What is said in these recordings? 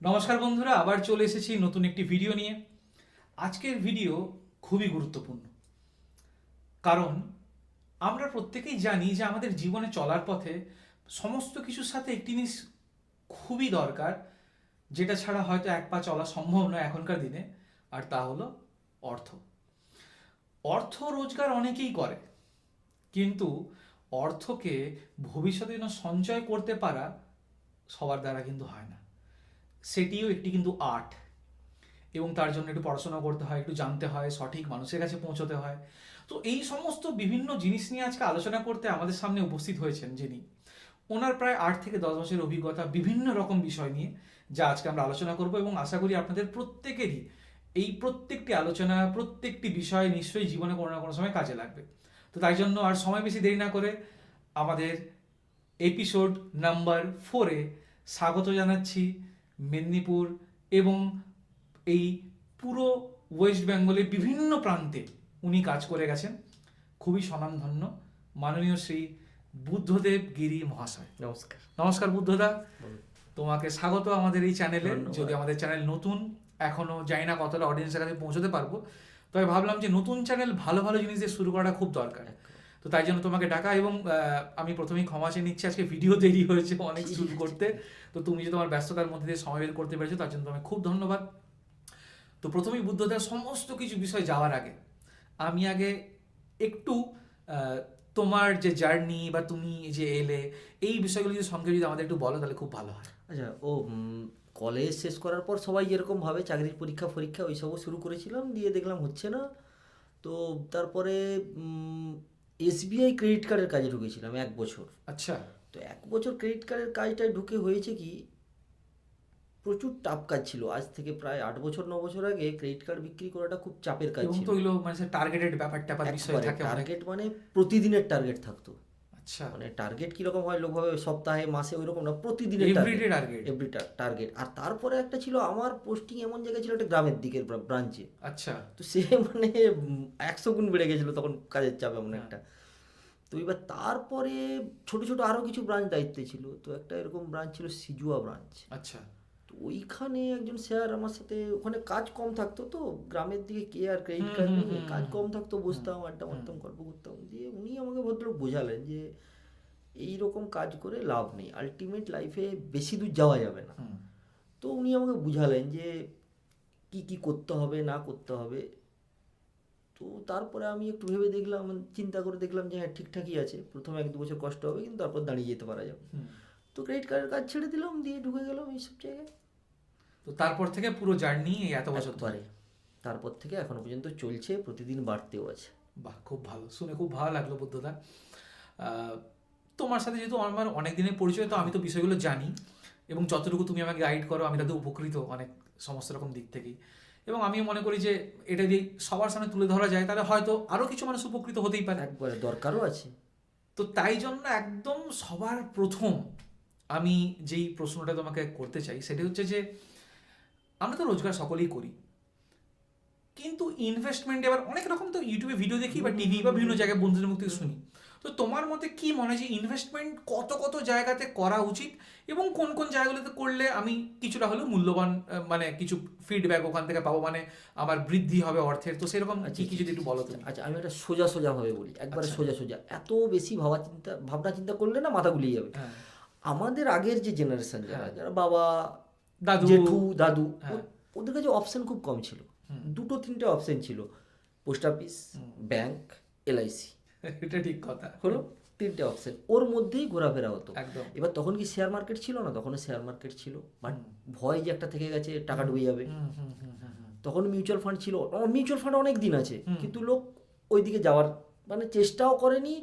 নমস্কার বন্ধুরা, আবার চলে এসেছি নতুন একটি ভিডিও নিয়ে। আজকের ভিডিও খুবই গুরুত্বপূর্ণ, কারণ আমরা প্রত্যেকেই জানি যে আমাদের জীবনে চলার পথে সমস্ত কিছুর সাথে একটি জিনিস খুবই দরকার, যেটা ছাড়া হয়তো এক পা চলা সম্ভব নয় এখনকার দিনে, আর তা হলো অর্থ। অর্থ রোজগার অনেকেই করে, কিন্তু অর্থকে ভবিষ্যতে যেন সঞ্চয় করতে পারা সবার দ্বারা কিন্তু হয় না। সেটিও একটি কিন্তু আর্ট, এবং তার জন্য একটু পড়াশোনা করতে হয়, একটু জানতে হয়, সঠিক মানুষের কাছে পৌঁছতে হয়। তো এই সমস্ত বিভিন্ন জিনিস নিয়ে আজকে আলোচনা করতে আমাদের সামনে উপস্থিত হয়েছেন যিনি, ওনার প্রায় 8 থেকে 10 বছরের অভিজ্ঞতা বিভিন্ন রকম বিষয় নিয়ে, যা আজকে আমরা আলোচনা করব, এবং আশা করি আপনাদের প্রত্যেকেরই এই প্রত্যেকটি আলোচনা, প্রত্যেকটি বিষয় নিশ্চয়ই জীবনে কোনো না কোনো সময় কাজে লাগবে। তো তাই জন্য আর সময় বেশি দেরি না করে আমাদের এপিসোড নাম্বার 4-এ স্বাগত জানাচ্ছি মেদিনীপুর এবং এই পুরো ওয়েস্ট বেঙ্গলের বিভিন্ন প্রান্তে উনি কাজ করে গেছেন, খুবই স্বনামধন্য মাননীয় শ্রী বুদ্ধদেব গিরি মহাশয়। নমস্কার। নমস্কার বুদ্ধদা, বলুন। তোমাকে স্বাগত আমাদের এই চ্যানেলে। ধন্যবাদ। যদি আমাদের চ্যানেল নতুন, এখনো জানি না কতটা অডিয়েন্সের কাছে পৌঁছতে পারবো, তবে ভাবলাম যে নতুন চ্যানেল ভালো ভালো জিনিস দিয়ে শুরু করাটা খুব দরকার। তো তাই জন্য তোমাকে ডাকা, এবং আমি প্রথমেই ক্ষমা চেয়ে নিচ্ছি, আজকে ভিডিও দেরি হয়েছে অনেক শুরু করতে। তো তুমি যে তোমার ব্যস্ততার মধ্যে দিয়ে সময় বের করতে পেরেছো, তার জন্য তোমাকে খুব ধন্যবাদ। তো প্রথমেই বুদ্ধদার সমস্ত কিছু বিষয় যাওয়ার আগে আমি আগে একটু তোমার যে জার্নি বা তুমি যে এলে, এই বিষয়গুলো যদি সঙ্গে যদি আমাদের একটু বলো তাহলে খুব ভালো হয়। আচ্ছা, কলেজ শেষ করার পর সবাই যেরকম ভাবে চাকরির পরীক্ষা ফরীক্ষা ওইসবও শুরু করেছিলাম, দিয়ে দেখলাম হচ্ছে না। তো তারপরে এসবিআই ক্রেডিট কার্ডের কাজে ঢুকেছিলাম 1 বছর। আচ্ছা। তো 1 বছর ক্রেডিট কার্ডের কাজটায় ঢুকে হয়েছে কি, প্রচুর টাফ কাজ ছিল। আজ থেকে প্রায় 8 বছর 9 বছর আগে ক্রেডিট কার্ড বিক্রি করাটা খুব চাপের কাজ এবং ছিল। তো ওইগুলো মানে টার্গেটেড ব্যাপারটা বা বিষয় একবারে থাকে অনেক। টার্গেট মানে প্রতিদিনের টার্গেট থাকতো। আচ্ছা। মানে টার্গেট কীরকম হয়, লোক ভাবে সপ্তাহে মাসে, ওই রকম না, প্রতিদিনের everyday target. Target. Every target. আর তারপরে একটা ছিল, আমার পোস্টিং এমন জায়গায় ছিল, একটা গ্রামের দিকের ব্রাঞ্চে। আচ্ছা। তো সে মানে 100 গুণ বেড়ে গেছিলো তখন কাজের চাপ এমন হ্যাঁ। একটা। তো এবার তারপরে ছোট ছোট আরও কিছু ব্রাঞ্চ দায়িত্বে ছিল। তো একটা এরকম ব্রাঞ্চ ছিল সিজুয়া ব্রাঞ্চ। আচ্ছা। তো ওইখানে একজন স্যার আমার সাথে, ওখানে কাজ কম থাকতো, তো গ্রামের দিকে কে আর ক্রেডিট হুম কার্ড হুম নিয়ে হুম কাজ হুম কম থাকতো, বসতাম আড্ডা হুম মারতাম, গল্প করতাম। দিয়ে উনি আমাকে ভদ্রলোক বোঝালেন যে এই রকম কাজ করে লাভ নেই, আলটিমেট লাইফে বেশি দূর যাওয়া যাবে না। হুম তো উনি আমাকে বুঝালেন যে কি কি করতে হবে না করতে হবে। তো তারপরে আমি একটু ভেবে দেখলাম, চিন্তা করে দেখলাম যে হ্যাঁ, ঠিকঠাকই আছে, প্রথমে 1-2 বছর কষ্ট হবে, কিন্তু তারপর দাঁড়িয়ে যেতে পারা যাবে। হুম। তো ক্রেডিট কার্ডের কাজ ছেড়ে দিলাম, দিয়ে ঢুকে গেলাম এইসব জায়গায়। তো তারপর থেকে পুরো জার্নি এত বছর ধরে। একবারে তারপর থেকে এখনো পর্যন্ত চলছে, প্রতিদিন বাড়তেও আছে। বাহ, খুব ভালো, শুনে খুব ভালো লাগলো বুদ্ধদা। আহ, তোমার সাথে যেহেতু আমার অনেক দিনের পরিচয়, তো আমি তো বিষয়গুলো জানি, এবং যতটুকু তুমি আমাকে গাইড করো আমি তাতে উপকৃত অনেক সমস্ত রকম দিক থেকেই। এবং আমিও মনে করি যে এটা যদি সবার সামনে তুলে ধরা যায় তাহলে হয়তো আরও কিছু মানুষ উপকৃত হতেই পারে। একবারে দরকারও আছে। তো তাই জন্য একদম সবার প্রথম আমি যেই প্রশ্নটা তোমাকে করতে চাই সেটা হচ্ছে যে আমরা তো রোজগার সকলেই করি, কিন্তু ইনভেস্টমেন্ট এবার অনেক রকম, তো ইউটিউবে ভিডিও দেখি বা টিভি বা বিভিন্ন জায়গায় বন্ধুদের মুখ থেকে শুনি। তো তোমার মতে কি মনে হয় যে ইনভেস্টমেন্ট কত কত জায়গাতে করা উচিত, এবং কোন কোন জায়গাগুলোতে করলে আমি কিছুটা হলেও মূল্যবান মানে কিছু ফিডব্যাক ওখান থেকে পাবো, মানে আমার বৃদ্ধি হবে অর্থের, তো সেরকম কি কি যদি একটু বলো তুমি। আচ্ছা, আমি একটা সোজা সোজা ভাবে বলি, একবারে আচ্ছা। সোজা সোজা। এত বেশি ভাবনা চিন্তা করলে না মাথা গুলিয়ে যাবে। হ্যাঁ। আমাদের আগের যে জেনারেশন, যারা হ্যাঁ। যারা বাবা, দাদু। জেঠু, দাদু, হ্যাঁ। ওদের কাছে অপশন খুব কম ছিল। হুম। 2-3টে অপশন ছিল, পোস্ট অফিস, হুম। Bank, LIC. এটা ঠিক কথা। হলো 3টে অপশন, ওর মধ্যেই ঘোরাফেরা হতো। একদম। এবার তখন কি শেয়ার মার্কেট ছিল না? তখন শেয়ার মার্কেট ছিল, বাট ভয় যে একটা থেকে গেছে টাকা ডুবে যাবে। হুম হুম হুম হুম হুম। তখন মিউচুয়াল ফান্ড ছিল, মিউচুয়াল ফান্ড অনেক দিন আছে, হুম। কিন্তু লোক ওই দিকে যাওয়ার মানে চেষ্টাও করেনি,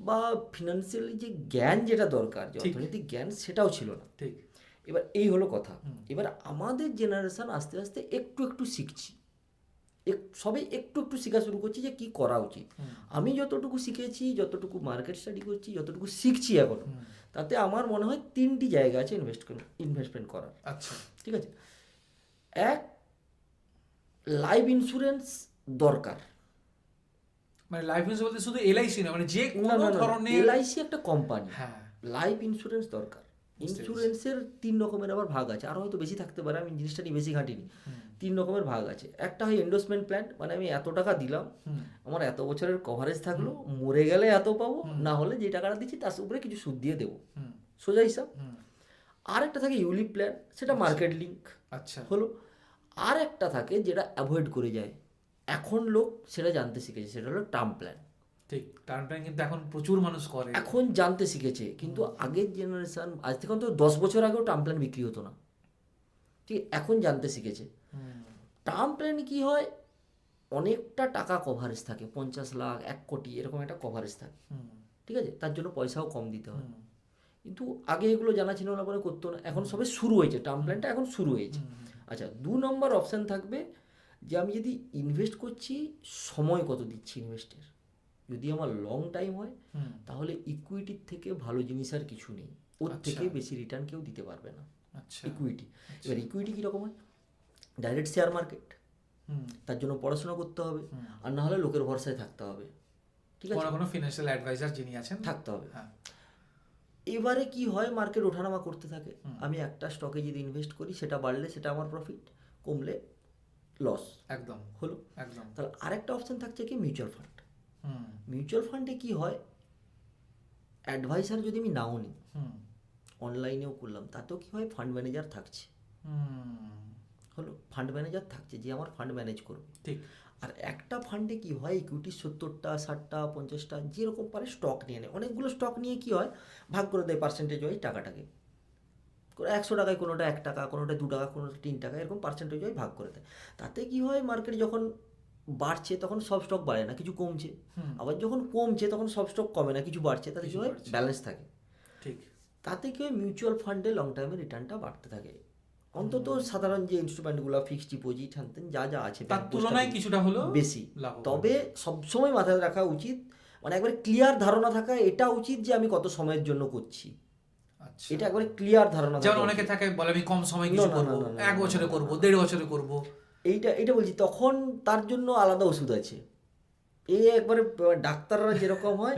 বা ফিনান্সিয়ালি যে জ্ঞান যেটা দরকার, যে ঠিক। অর্থনৈতিক জ্ঞান, সেটাও ছিল না। ঠিক। এবার এই হলো কথা। হুম। এবার আমাদের জেনারেশন আস্তে আস্তে একটু একটু শিখছি, সবে একটু একটু শেখা শুরু করছি যে কি করা উচিত। হুম। আমি যতটুকু শিখেছি, যতটুকু মার্কেট স্টাডি করছি, যতটুকু শিখছি এখনো, হুম। তাতে আমার মনে হয় 3টি জায়গা আছে ইনভেস্টমেন্ট করার। আচ্ছা। ঠিক আছে, এক, লাইফ ইন্স্যুরেন্স দরকার। মানে লাইফ ইন্স্যুরেন্স বলতে শুধু এলআইসি না, মানে যে না কোনো না না, ধরনের। এলআইসি একটা কোম্পানি, হ্যাঁ। লাইফ ইন্স্যুরেন্স দরকার। ইন্স্যুরেন্সের 3 রকমের আবার ভাগ আছে, আরও হয়তো বেশি থাকতে পারে, আমি জিনিসটা নিয়ে বেশি ঘাঁটিনি। 3 রকমের ভাগ আছে। একটা হয় এন্ডোর্সমেন্ট প্ল্যান, মানে আমি এত টাকা দিলাম, আমার এত বছরের কভারেজ থাকলো, মরে গেলে এত পাবো, না হলে যে টাকাটা দিচ্ছি তার উপরে কিছু সুদ দিয়ে দেবো, সোজা হিসাব। আর একটা থাকে ইউলিপ প্ল্যান, সেটা মার্কেট লিঙ্ক আচ্ছা, হলো। আর একটা থাকে যেটা অ্যাভয়েড করে যায়, এখন লোক সেটা জানতে শিখেছে, সেটা হলো টার্ম প্ল্যান। ঠিক, টার্ম প্ল্যান কিন্তু এখন প্রচুর মানুষ করে। এখন জানতে শিখেছে, কিন্তু আগের জেনারেশন, আজ থেকে তো 10 বছর আগেও টার্ম প্ল্যান বিক্রি হতো না, ঠিক, এখন জানতে শিখেছে। টার্ম প্ল্যানে কি হয়, অনেকটা টাকা কভারেজ থাকে, 50 লাখ 1 কোটি এরকম একটা কভারেজ থাকে, ঠিক আছে, তার জন্য পয়সাও কম দিতে হয়। কিন্তু আগে এগুলো জানা ছিল না বলে করতো না, এখন সবে শুরু হয়েছে, টার্ম প্ল্যানটা এখন শুরু হয়েছে। আচ্ছা, 2 নম্বর অপশান থাকবে যে আমি যদি ইনভেস্ট করছি, সময় কত দিচ্ছি ইনভেস্টের। যদি আমার লং টাইম হয় তাহলে ইকুইটির থেকে ভালো জিনিস আর কিছু নেই, ওর থেকে বেশি রিটার্ন কেউ দিতে পারবে না। ইকুইটি, এবার ইকুইটি কীরকম হয়, ডাইরেক্ট শেয়ার মার্কেট, তার জন্য পড়াশোনা করতে হবে, আর না হলে লোকের ভরসায় থাকতে হবে, ঠিক আছে, কোনো ফিনান্সিয়াল অ্যাডভাইজার যিনি আছেন থাকতে হবে। এবারে কি হয়, মার্কেট ওঠানামা করতে থাকে, আমি একটা স্টকে যদি ইনভেস্ট করি, সেটা বাড়লে সেটা আমার প্রফিট, কমলে লস, একদম হলো একদম। তাহলে আরেকটা অপশন থাকছে কি, মিউচুয়াল ফান্ড। মিউচুয়াল ফান্ডে কি হয়, অ্যাডভাইসার যদি আমি নাও নিই, অনলাইনেও করলাম, তাতেও কি হয়, ফান্ড ম্যানেজার থাকছে, হলো ফান্ড ম্যানেজার থাকছে যে আমার ফান্ড ম্যানেজ করবে, ঠিক। আর একটা ফান্ডে কি হয়, ইকুইটি 70টা 60টা 50টা যেরকম পারে স্টক নিয়ে নেয়, অনেকগুলো স্টক নিয়ে কি হয়, ভাগ করে দেয় পার্সেন্টেজ ওয়াইজ টাকাটাকে, 100 টাকায় কোনোটা 1 টাকা, কোনোটা 2 টাকা, কোনোটা 3 টাকা, এরকম পার্সেন্টেজ ওয়াইজ ভাগ করে দেয়। তাতে কি হয়, মার্কেট যখন বাড়ছে তখন সব স্টক বাড়ে না, কিছু কমছে, আবার যখন কমছে তখন সব স্টক কমে না, কিছু বাড়ছে, তাতে কি হয়, ব্যালেন্স থাকে। ঠিক, তাতে কি হয়, মিউচুয়াল ফান্ডে লং টাইমে রিটার্নটা বাড়তে থাকে, অন্তত সাধারণ যে ইনস্ট্রুমেন্টগুলো, ফিক্সড ডিপোজিট হ্যান যা যা আছে তার তুলনায় কিছুটা হলো বেশি। তবে সবসময় মাথায় রাখা উচিত, মানে একবারে ক্লিয়ার ধারণা থাকা এটা উচিত যে আমি কত সময়ের জন্য করছি, এটা একবারে ক্লিয়ার ধারণা। যেমন অনেকে থাকে বলে আমি কম সময় কিছু করব, 1 বছরে করব, 1.5 বছরে করব, এইটা বলছি, তখন তার জন্য আলাদা ওষুধ আছে। এই একবারে ডাক্তাররা যেরকম হয়,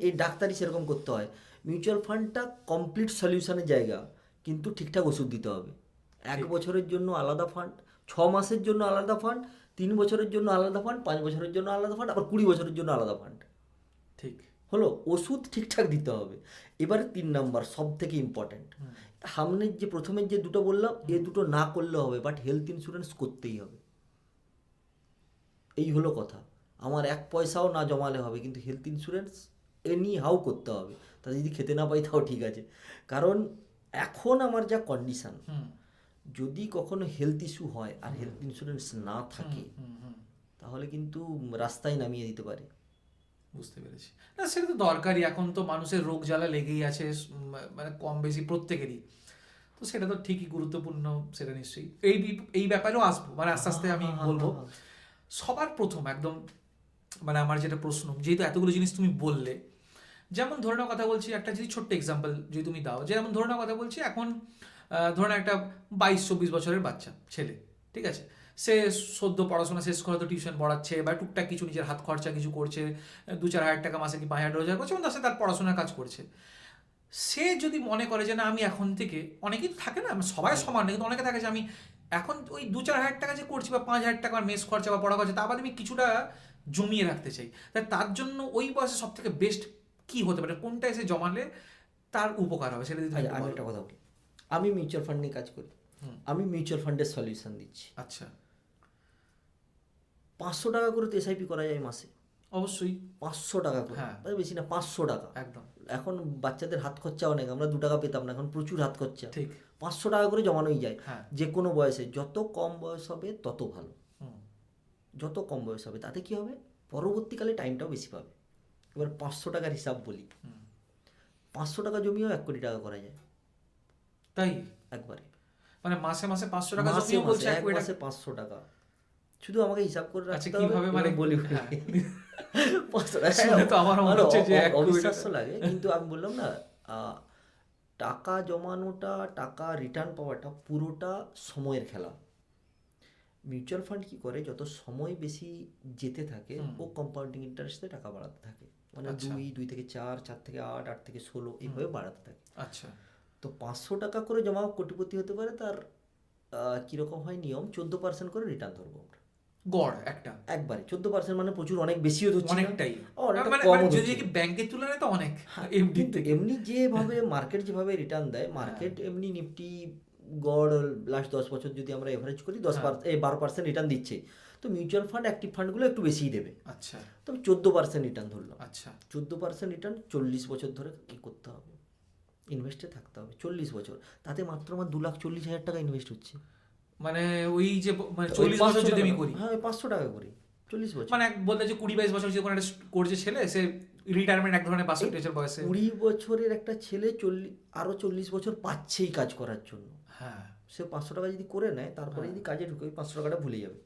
এই ডাক্তারই সেরকম করতে হয়। মিউচুয়াল ফান্ডটা কমপ্লিট সলিউশনের জায়গা, কিন্তু ঠিকঠাক ওষুধ দিতে হবে। 1 বছরের জন্য আলাদা ফান্ড, 6 মাসের জন্য আলাদা ফান্ড, 3 বছরের জন্য আলাদা ফান্ড, 5 বছরের জন্য আলাদা ফান্ড, আবার 20 বছরের জন্য আলাদা ফান্ড, ঠিক হলো, ওষুধ ঠিকঠাক দিতে হবে। এবারে 3 নাম্বার সব থেকে ইম্পর্ট্যান্ট, সামনের যে প্রথমের যে দুটো বললাম, এই দুটো না করলে হবে, বাট হেলথ ইন্স্যুরেন্স করতেই হবে। এই হলো কথা, আমার 1 পয়সাও না জমালে হবে, কিন্তু হেলথ ইন্স্যুরেন্স এনি হাউ করতে হবে। তাতে যদি খেতে না পাই তাও ঠিক আছে, কারণ এখন আমার যা কন্ডিশন, যদি কখনো হেলথ ইস্যু হয় আর হেলথ ইন্স্যুরেন্স না থাকে, তাহলে কিন্তু রাস্তায় নামিয়ে দিতে পারে। বুঝতে পেরেছি। না, সেটা তো দরকারই, এখন তো মানুষের রোগ জ্বালা লেগেই আছে, মানে কম বেশি প্রত্যেকেরই, তো সেটা তো ঠিকই গুরুত্বপূর্ণ, সেটা নিশ্চয়ই এই ব্যাপারেও আসবো, মানে আস্তে আস্তে আমি বলবো। সবার প্রথম একদম, মানে আমার যেটা প্রশ্ন, যেহেতু এতগুলো জিনিস তুমি বললে, যেমন ধরে নাও কথা বলছি, একটা যদি ছোট্ট এক্সাম্পল যদি তুমি দাও, যেমন ধরে নাও কথা বলছি, এখন ধরে নাও একটা 22-24 বছরের বাচ্চা ছেলে, ঠিক আছে, সে সদ্য পড়াশোনা শেষ করে তো টিউশন পড়াচ্ছে, বা টুকটাক কিছু নিজের হাত খরচা কিছু করছে, 2-4 হাজার টাকা মাসে কি 5,000 রোজগার করছে, এবং তার সাথে তার পড়াশোনার কাজ করছে। সে যদি মনে করে যে না, আমি এখন থেকে, অনেকেই থাকে না, সবাই সমান না, কিন্তু অনেকে থাকে যে আমি এখন ওই 2-4 হাজার টাকা যে করছি, বা 5,000 টাকার মেস খরচা বা পড়া খরচা, তার বাদে আমি কিছুটা জমিয়ে রাখতে চাই, তার জন্য ওই বয়সে সব থেকে বেস্ট কি হতে পারে, কোনটা এসে জমালে তার উপকার হবে, সেটা যদি তুমি আমি একটা কথা বলি, আমি মিউচুয়াল ফান্ড নিয়ে কাজ করি, আমি মিউচুয়াল ফান্ডের সলিউশন দিচ্ছি। আচ্ছা, 500 টাকা করে তো এসআইপি করা যায় মাসে, অবশ্যই 500 টাকা করে, বেশি না, 500 টাকা একদম। এখন বাচ্চাদের হাত খরচা অনেক, আমরা 2 টাকা পেতাম না, এখন প্রচুর হাত খরচা, ঠিক, 500 টাকা করে জমানোই যায়। যে কোনো বয়সে, যত কম বয়স হবে তত ভালো, যত কম বয়স হবে তাতে কি হবে, পরবর্তীকালে টাইমটাও বেশি পাবে। এবার 500 টাকার হিসাব বলি, 500 টাকা জমিয়েও 1 কোটি টাকা করা যায়, তাই একবারে, মানে মাসে মাসে 500 টাকা মাসে জমিয়ে বলছে এক মাসে 500 টাকা, শুধু আমাকে হিসাব করে রাখতে হবে। কিভাবে, মানে বলি 500 টাকা শুনে তো আমার মনে হচ্ছে যে অবিশ্বাস্য লাগে, কিন্তু আমি বললাম না, টাকা জমানোটা, টাকা রিটার্ন পাওয়াটা পুরোটা সময়ের খেলা। মিউচুয়াল ফান্ড কি করে, যত সময় বেশি যেতে থাকে ও কম্পাউন্ডিং ইন্টারেস্টে টাকা বাড়াতে থাকে, মানে 2 থেকে 4, 4 থেকে 8, 8 থেকে 16 এইভাবে বাড়াতে থাকে। আচ্ছা, তো 500 টাকা করে জমা কোটিপতি হতে পারে, তার কীরকম হয় নিয়ম, 14% করে রিটার্ন ধরবো আমরা গড় একটা একবারে। 14% মানে প্রচুর, অনেক বেশিও ধরছি না, অনেকটাই, অনেকটা মানে কমও যদি ধরছি না। ব্যাংকের তুলনায় তো অনেক হ্যাঁ, এফডি কিন্তু থেকে। এমনি যেভাবে মার্কেট যেভাবে রিটার্ন দেয়, হ্যাঁ মার্কেট এমনি নিফটি গড় লাস্ট 10 বছর যদি আমরা এভারেজ করি, হ্যাঁ 12% রিটার্ন দিচ্ছে। তো মিউচুয়াল ফান্ড, অ্যাক্টিভ ফান্ডগুলো একটু বেশিই দেবে। আচ্ছা তবে 14% রিটার্ন ধরলাম। আচ্ছা 14% রিটার্ন 40 বছর ধরে কী করতে হবে, ইনভেস্টে থাকতে হবে 40 বছর। তাতে মাত্র আমার 2,40,000 টাকা ইনভেস্ট হচ্ছে। মানে ওই যে মানে ওই 40 বছর 500 যদি আমি টাকা, করি, হ্যাঁ ওই 500 টাকা করি 40 বছর। মানে বলতে যে 20-22 বছর যে কোনো একটা করছে ছেলে, সে রিটায়ারমেন্ট এক ধরনের 62 বছর বয়সে। 20 বছরের একটা ছেলে আরো 40 বছর পাচ্ছেই কাজ করার জন্য। হ্যাঁ সে 500 টাকা যদি করে নেয়, তারপরে হ্যাঁ। যদি কাজে ঢুকে, ওই 500 টাকাটা ভুলে যাবে।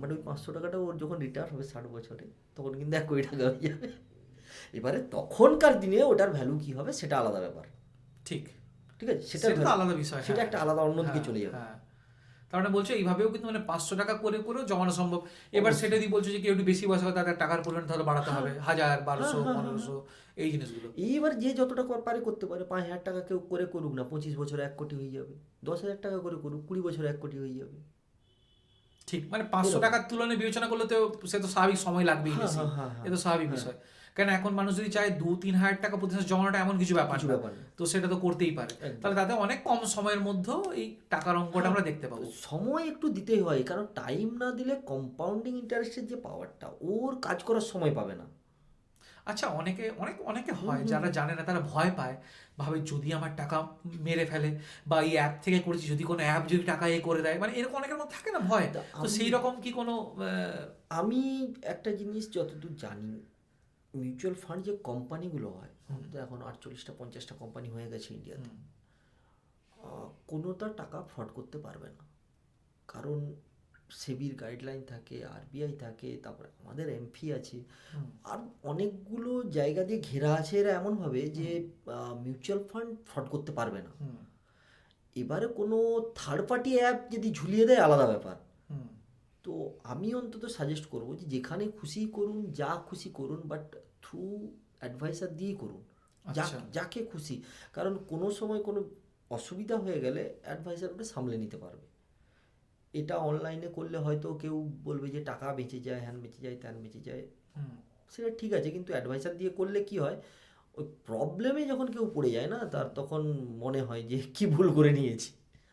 বাট ওই 500 টাকাটা ওর যখন রিটায়ার হবে 60 বছরে, তখন কিন্তু 1 কোটি টাকা হয়ে যাবে। এবারে তখনকার দিনে ওটার ভ্যালু কি হবে সেটা আলাদা ব্যাপার, ঠিক ঠিক আছে, সেটা সেটা তো আলাদা বিষয়। সেটা হ্যাঁ একটা আলাদা অন্যদিকে হ্যাঁ চলে যাবে। হ্যাঁ। তার মানে বলছো এইভাবেও কিন্তু মানে 500 টাকা করে করেও জমানো সম্ভব। এবার সেটা দিয়ে বলছো যে কেউ একটু বেশি বয়স হয়, তাদের টাকার পরিমাণ তাহলে বাড়াতে হবে, 1000, 1200, 1500 এই জিনিসগুলো। এইবার যে যতটা পারে করতে পারে, 5,000 টাকা কেউ করে করুক না, 25 বছরে 1 কোটি হয়ে যাবে। 10,000 টাকা করে করুক, 20 বছরে 1 কোটি হয়ে যাবে। ঠিক, মানে 500 টাকার তুলনায় বিবেচনা করলে তো সে তো স্বাভাবিক সময় লাগবেই হ্যাঁ বেশি, হ্যাঁ হ্যাঁ হ্যাঁ এ তো স্বাভাবিক বিষয়। কেন এখন মানুষ যদি চায় 2-3 হাজার টাকা প্রতি মাসে জমানোটা এমন কিছু ব্যাপার কিছু না, ব্যাপার না। তো সেটা তো করতেই পারে। একদম। তাহলে তাতে অনেক কম সময়ের মধ্যেও এই টাকার অঙ্কটা আমরা দেখতে পাবো। সময় একটু দিতেই হয়, কারণ টাইম না দিলে কম্পাউন্ডিং ইন্টারেস্টের যে পাওয়ারটা, ওর কাজ করার সময় পাবে না। আচ্ছা, অনেকে হয় যারা জানে না, তারা ভয় পায়, ভাবে যদি আমার টাকা মেরে ফেলে, বা এই অ্যাপ থেকে করেছি, যদি কোনো অ্যাপ যদি টাকা করে দেয়, মানে এরকম অনেকের মধ্যে থাকে না ভয়। তা তো সেই রকম কি কোনো আমি একটা জিনিস যতদূর জানি, মিউচুয়াল ফান্ড যে কোম্পানিগুলো হয়, তো এখন 48টা 50টা কোম্পানি হয়ে গেছে ইন্ডিয়াতে, কোনোটা টাকা ফ্রড করতে পারবে না। কারণ সেবির গাইডলাইন থাকে, আরবিআই থাকে, তারপরে আমাদের এমফি আছে, আর অনেকগুলো জায়গা দিয়ে ঘেরা আছে এরা এমনভাবে যে মিউচুয়াল ফান্ড ফ্রড করতে পারবে না। এবারে কোনো থার্ড পার্টি অ্যাপ যদি ঝুলিয়ে দেয়, আলাদা ব্যাপার। তো আমি অন্তত সাজেস্ট করবো যে যেখানে খুশি করুন, যা খুশি করুন, বাট থ্রু অ্যাডভাইসার দিয়েই করুন, যাকে খুশি। কারণ কোনো সময় কোনো অসুবিধা হয়ে গেলে অ্যাডভাইসার ওটা সামলে নিতে পারবে। এটা অনলাইনে করলে হয়তো কেউ বলবে যে টাকা বেঁচে যায়, হ্যান বেঁচে যায়, ত্যান বেঁচে যায়, সেটা ঠিক আছে, কিন্তু অ্যাডভাইসার দিয়ে করলে কি হয়, ওই প্রবলেমে যখন কেউ পড়ে যায় না, তার তখন মনে হয় যে কি ভুল করে নিয়েছি।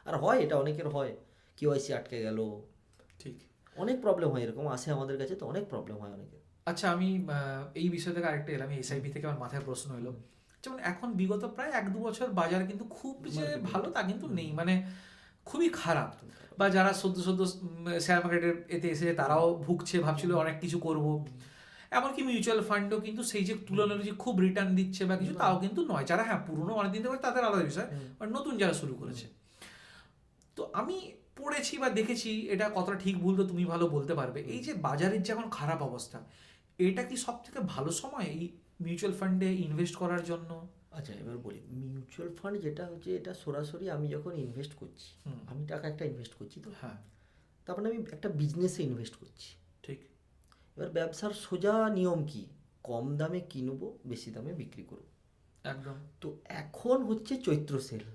আর হয়, এটা অনেকের হয়, কেওয়াইসি আটকে গেল, ঠিক অনেক প্রবলেম হয়, এরকম আসে আমাদের কাছে, তো অনেক প্রবলেম হয় অনেকের। আচ্ছা, আমি এই বিষয় থেকে আরেকটা এলাম, এসআইপি থেকে আমার মাথায় প্রশ্ন হলো, যেমন এখন বিগত প্রায় 1-2 বছর বাজার কিন্তু খুব যে ভালো তা কিন্তু নেই, মানে খুবই খারাপ। বা যারা সদ্য শেয়ার মার্কেটের এতে এসে তারাও ভুগছে, ভাবছিল অনেক কিছু করব। এমনকি মিউচুয়াল ফান্ডও কিন্তু সেই যে তুলনায় যে খুব রিটার্ন দিচ্ছে বা কিছু, তাও কিন্তু নয়। যারা হ্যাঁ পুরনো অনেক দিন ধরে, তাদের আলাদা বিষয়, বাট নতুন যারা শুরু করেছে। তো আমি পড়েছি বা দেখেছি, এটা কতটা ঠিক ভুল তো তুমি ভালো বলতে পারবে, এই যে বাজারের যে এখন খারাপ অবস্থা, এটা কি সব থেকে ভালো সময় এই মিউচুয়াল ফান্ডে ইনভেস্ট করার জন্য? আচ্ছা, এবার বলি, মিউচুয়াল ফান্ড যেটা হচ্ছে, এটা সরাসরি আমি যখন ইনভেস্ট করছি, আমি টাকা একটা ইনভেস্ট করছি, তো হ্যাঁ তারপরে আমি একটা বিজনেসে ইনভেস্ট করছি। ঠিক। এবার ব্যবসার সোজা নিয়ম কি, কম দামে কিনবো, বেশি দামে বিক্রি করবো। একদম। তো এখন হচ্ছে চৈত্র সেল,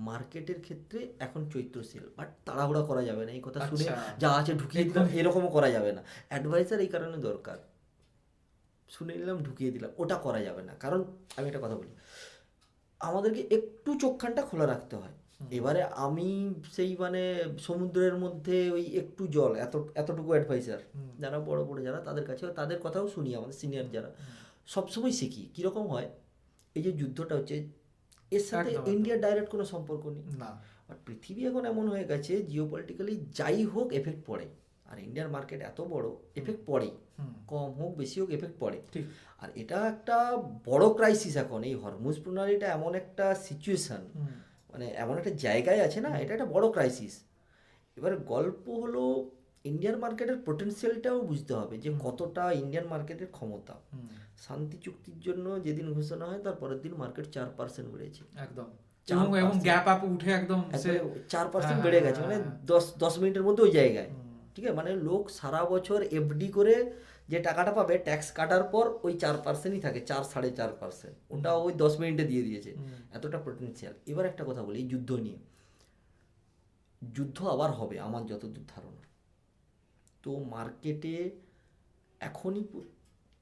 মার্কেটের ক্ষেত্রে এখন চৈত্র সেল, বাট তাড়াহুড়া করা যাবে না, এই কথা শুনে যা আছে ঢুকিয়ে দিলাম, এরকমও করা যাবে না। অ্যাডভাইসার এই কারণে দরকার, শুনে নিলাম ঢুকিয়ে দিলাম, ওটা করা যাবে না। কারণ আমি একটা কথা বলি, আমাদেরকে একটু চোখখানটা খোলা রাখতে হয়। এবারে আমি সেই মানে সমুদ্রের মধ্যে ওই একটু জল, এতটুকু অ্যাডভাইসার, যারা বড় বড় যারা, তাদের কাছে তাদের কথাও শুনি, আমাদের সিনিয়র যারা, সবসময় শিখি। কীরকম হয়, এই যে যুদ্ধটা হচ্ছে, এর সাথে ইন্ডিয়ার ডাইরেক্ট কোনো সম্পর্ক নেই না, বাট পৃথিবী এখন এমন হয়ে গেছে, জিওপলিটিক্যালি যাই হোক এফেক্ট পড়ে। আর ইন্ডিয়ার মার্কেট এত বড়, এফেক্ট পড়েই, কম হোক বেশি হোক এফেক্ট পড়ে। আর এটা একটা বড় ক্রাইসিস এখন, এই হরমুজ প্রণালীটা এমন একটা সিচুয়েশান, মানে এমন একটা জায়গায় আছে না, এটা একটা বড় ক্রাইসিস। এবার গল্প হলো, ইন্ডিয়ান মার্কেটের পোটেনশিয়ালটাও বুঝতে হবে যে কতটা ইন্ডিয়ান মার্কেটের ক্ষমতা। শান্তি চুক্তির জন্য যেদিন ঘোষণা হয়, তার পরের দিন মার্কেট 4% বেড়েছে, একদম, এবং গ্যাপ আপ উঠে একদম 4% বেড়ে গেছে, মানে 10 মিনিটের মধ্যে ওই জায়গায়। ঠিক আছে, মানে লোক সারা বছর এফডি করে যে টাকাটা পাবে ট্যাক্স কাটার পর ওই 4%ই থাকে, 4-4.5%, ওটা ওই 10 মিনিটে দিয়ে দিয়েছে, এতটা পোটেনশিয়াল। এবার একটা কথা বলি এই যুদ্ধ নিয়ে, যুদ্ধ আবার হবে আমার যতদূর ধারণা। তো মার্কেটে এখনই